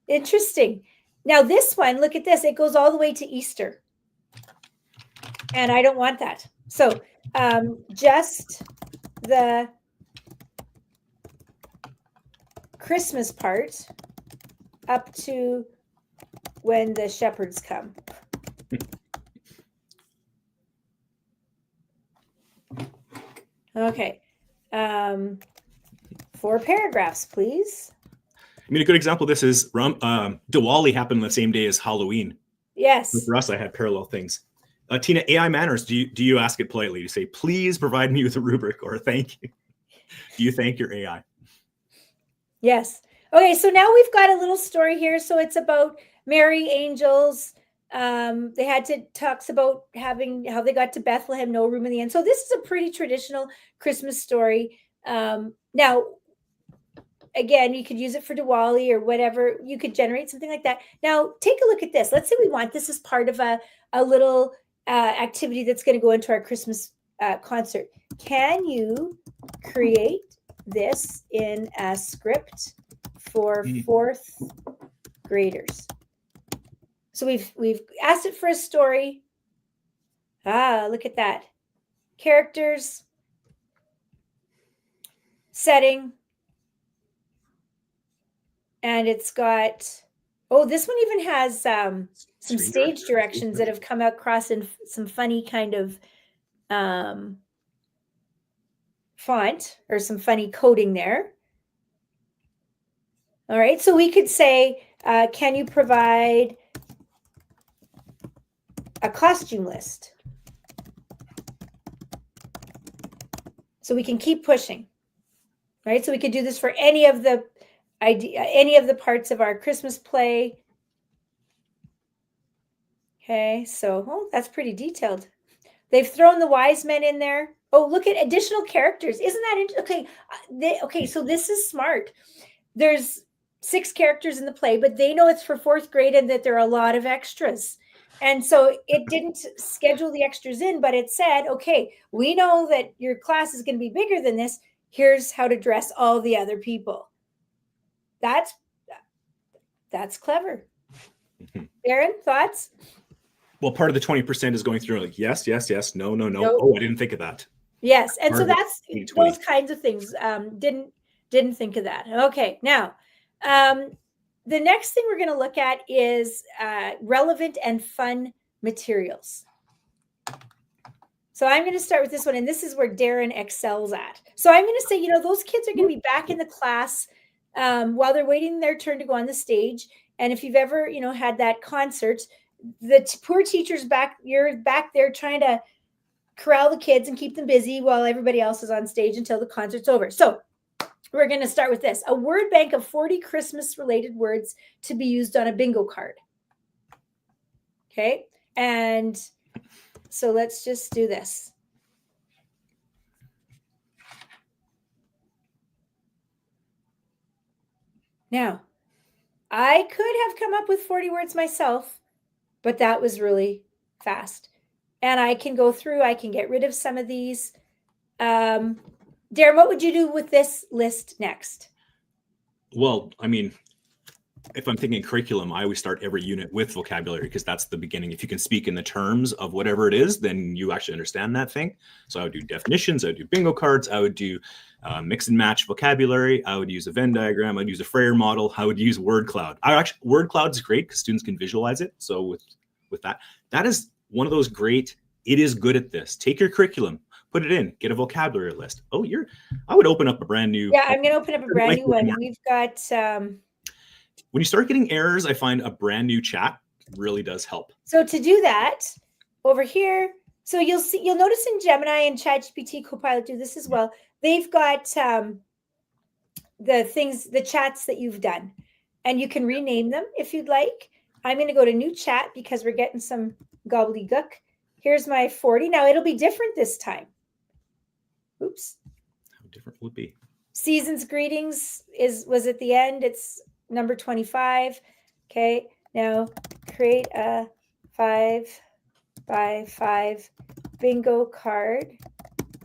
[SPEAKER 2] interesting. Now this one, look at this. It goes all the way to Easter. And I don't want that. So just the Christmas part up to when the shepherds come. Okay. 4 paragraphs, please.
[SPEAKER 1] I mean, a good example of this is Diwali happened the same day as Halloween.
[SPEAKER 2] Yes.
[SPEAKER 1] So for us, I had parallel things. Tina, AI manners, do you ask it politely? Do you say, please provide me with a rubric, or thank you? Do you thank your AI?
[SPEAKER 2] Yes. Okay, so now we've got a little story here. So it's about Mary, angels. Talks about how they got to Bethlehem, no room in the inn. So this is a pretty traditional Christmas story. Now, again, you could use it for Diwali or whatever. You could generate something like that. Now, take a look at this. Let's say we want this as part of a little activity that's going to go into our Christmas concert. Can you create this in a script for 4th graders? So we've asked it for a story. Look at that. Characters, setting, and it's got, this one even has some stage directions that have come across in some funny kind of font or some funny coding there. All right, so we could say, can you provide a costume list? So we can keep pushing, right? So we could do this for any of the parts of our Christmas play. Okay, so that's pretty detailed. They've thrown the wise men in there. Look at additional characters. Isn't that interesting? Okay, so this is smart. There's 6 characters in the play, but they know it's for 4th grade and that there are a lot of extras. And so it didn't schedule the extras in, but it said, okay, we know that your class is going to be bigger than this. Here's how to dress all the other people. That's clever. Aaron, thoughts?
[SPEAKER 1] Well, part of the 20% is going through like, yes, no.
[SPEAKER 2] Nope.
[SPEAKER 1] I didn't think of that.
[SPEAKER 2] Yes, and so
[SPEAKER 1] Target
[SPEAKER 2] that's
[SPEAKER 1] 80/20.
[SPEAKER 2] those kinds of things. Didn't think of that. Okay, now the next thing we're going to look at is relevant and fun materials. So I'm going to start with this one, and this is where Darren excels at. So I'm going to say, those kids are going to be back in the class while they're waiting their turn to go on the stage. And if you've ever, had that concert, the poor teacher's back, you're back there trying to corral the kids and keep them busy while everybody else is on stage until the concert's over. So we're going to start with this: a word bank of 40 Christmas related words to be used on a bingo card. Okay. And so let's just do this. Now, I could have come up with 40 words myself, but that was really fast. And I can go through, I can get rid of some of these. Darren, what would you do with this list next?
[SPEAKER 1] Well, I mean, if I'm thinking curriculum, I always start every unit with vocabulary because that's the beginning. If you can speak in the terms of whatever it is, then you actually understand that thing. So I would do definitions, I would do bingo cards, I would do mix and match vocabulary, I would use a Venn diagram, I'd use a Freyer model, I would use word cloud. Word cloud is great because students can visualize it. So with that is one of those great, it is good at this. Take your curriculum, put it in, get a vocabulary list. Oh, I would open up a brand new.
[SPEAKER 2] Yeah, I'm going to open up a brand new one. We've got...
[SPEAKER 1] when you start getting errors, I find a brand new chat really does help.
[SPEAKER 2] So to do that, over here, so you'll notice in Gemini and ChatGPT Copilot do this as well. They've got the chats that you've done, and you can rename them if you'd like. I'm going to go to new chat because we're getting some gobbledygook. Here's my 40. Now it'll be different this time. Oops.
[SPEAKER 1] How different will it be?
[SPEAKER 2] Season's greetings was at the end. It's number 25. Okay, now create a 5x5 bingo card.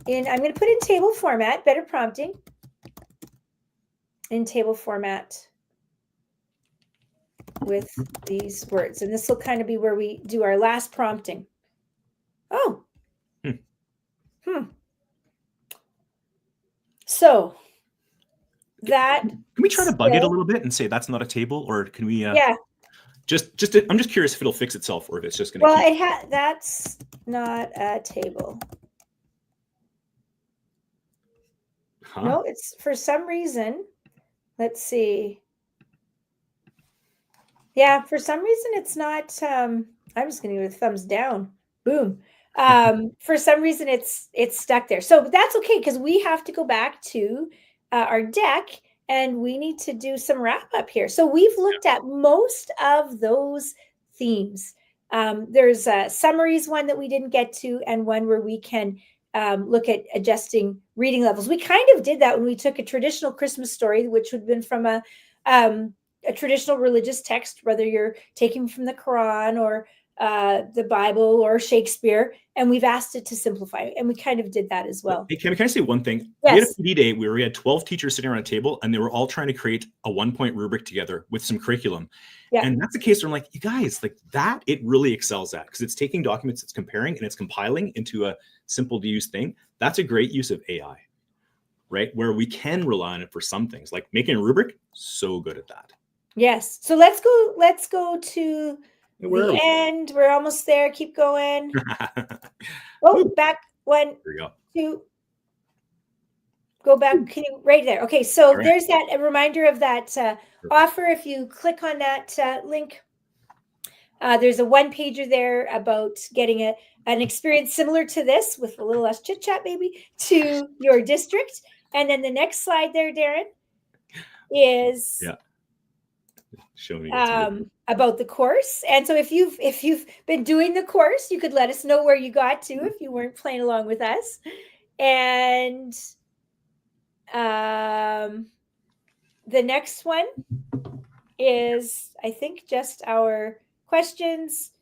[SPEAKER 2] I'm going to put in table format, better prompting. In table format with these words. And this will kind of be where we do our last prompting. Oh. So that...
[SPEAKER 1] Can we try to bug it a little bit and say that's not a table, or can we?
[SPEAKER 2] Yeah.
[SPEAKER 1] I'm just curious if it'll fix itself or if it's just going to.
[SPEAKER 2] Well, that's not a table. Huh? No, it's for some reason. Let's see. Yeah, for some reason it's not. I'm just going to give it a thumbs down. Boom. For some reason it's stuck there. So that's okay because we have to go back to our deck and we need to do some wrap up here. So we've looked at most of those themes. There's a summaries one that we didn't get to, and one where we can look at adjusting reading levels. We kind of did that when we took a traditional Christmas story, which would have been from a traditional religious text, whether you're taking from the Quran or the Bible or Shakespeare, and we've asked it to simplify, and we kind of did that as well.
[SPEAKER 1] Hey, can I say one thing?
[SPEAKER 2] Yes.
[SPEAKER 1] We had a PD day where we had 12 teachers sitting around a table, and they were all trying to create a 1-point rubric together with some curriculum. Yeah. And that's the case where I'm like, you guys, like that, it really excels at, because it's taking documents, it's comparing, and it's compiling into a simple to use thing. That's a great use of AI, right? Where we can rely on it for some things, like making a rubric, so good at that.
[SPEAKER 2] Yes. So let's go to the end. We're almost there. Keep going. Back one,
[SPEAKER 1] there you go.
[SPEAKER 2] Two. Go back. Can you right there? Okay. So there's that a reminder of that offer. If you click on that link, there's a one-pager there about getting an experience similar to this with a little less chit chat, maybe, to your district. And then the next slide there, Darren, is
[SPEAKER 1] show me
[SPEAKER 2] about the course. And so if you've been doing the course, you could let us know where you got to if you weren't playing along with us. And the next one is, I think, just our questions.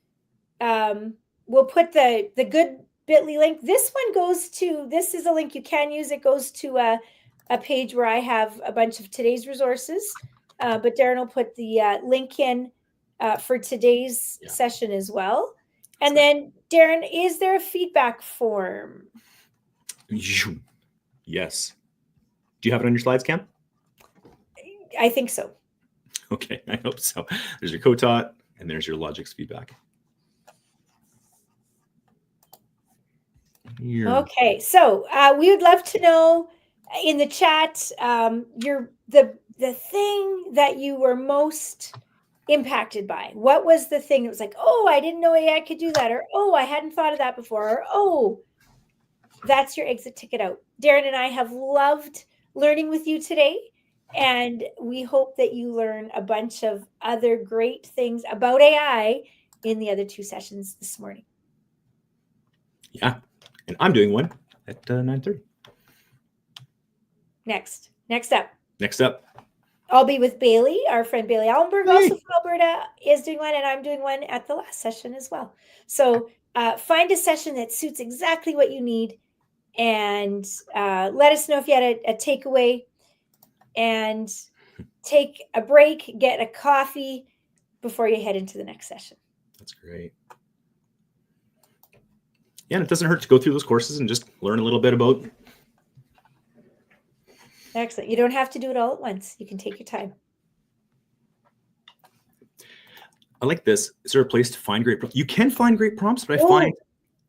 [SPEAKER 2] We'll put the good bit.ly link. This one goes to, this is a link you can use. It goes to a page where I have a bunch of today's resources. But Darren will put the link in for today's session as well. And then, Darren, is there a feedback form?
[SPEAKER 1] Yes. Do you have it on your slides, Cam?
[SPEAKER 2] I think so.
[SPEAKER 1] Okay, I hope so. There's your COTOT, and there's your Logix feedback.
[SPEAKER 2] Okay, so we would love to know in the chat the thing that you were most impacted by. What was the thing that was like, oh, I didn't know AI could do that, or oh, I hadn't thought of that before, or oh, that's your exit ticket out. Darren and I have loved learning with you today, and we hope that you learn a bunch of other great things about AI in the other 2 sessions this morning.
[SPEAKER 1] Yeah, and I'm doing one at 9:30.
[SPEAKER 2] Next up.
[SPEAKER 1] Next up.
[SPEAKER 2] I'll be with Bailey, our friend Bailey Allenberg,
[SPEAKER 1] Hey.
[SPEAKER 2] also from Alberta, is doing one, and I'm doing one at the last session as well. So find a session that suits exactly what you need, and let us know if you had a takeaway, and take a break, get a coffee before you head into the next session.
[SPEAKER 1] That's great. Yeah, and it doesn't hurt to go through those courses and just learn a little bit about.
[SPEAKER 2] Excellent. You don't have to do it all at once. You can take your time.
[SPEAKER 1] I like this. Is there a place to find great prompts? You can find great prompts, but I find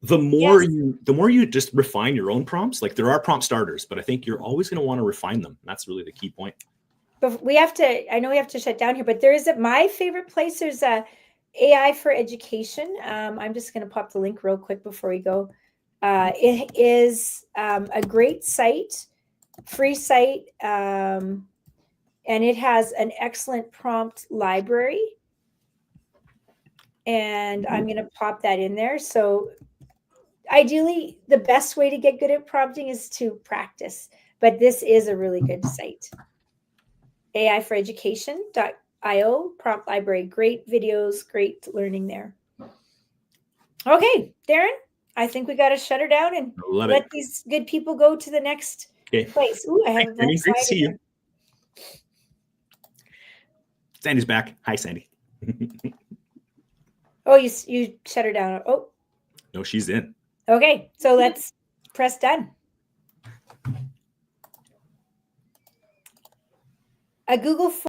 [SPEAKER 1] the more you just refine your own prompts, like there are prompt starters, but I think you're always going to want to refine them. That's really the key point.
[SPEAKER 2] But I know we have to shut down here, but there is my favorite place. There's a AI for Education. I'm just going to pop the link real quick before we go. It is a great site, free site, and it has an excellent prompt library. And I'm going to pop that in there. So ideally, the best way to get good at prompting is to practice, but this is a really good site. AIforeducation.io, prompt library, great videos, great learning there. Okay, Darren, I think we got to shut her down and let these good people go to the next place. Ooh, I have a
[SPEAKER 1] great to see you. Sandy's back. Hi, Sandy.
[SPEAKER 2] Oh, you shut her down. Oh.
[SPEAKER 1] No, she's in.
[SPEAKER 2] Okay, so let's press done. A Google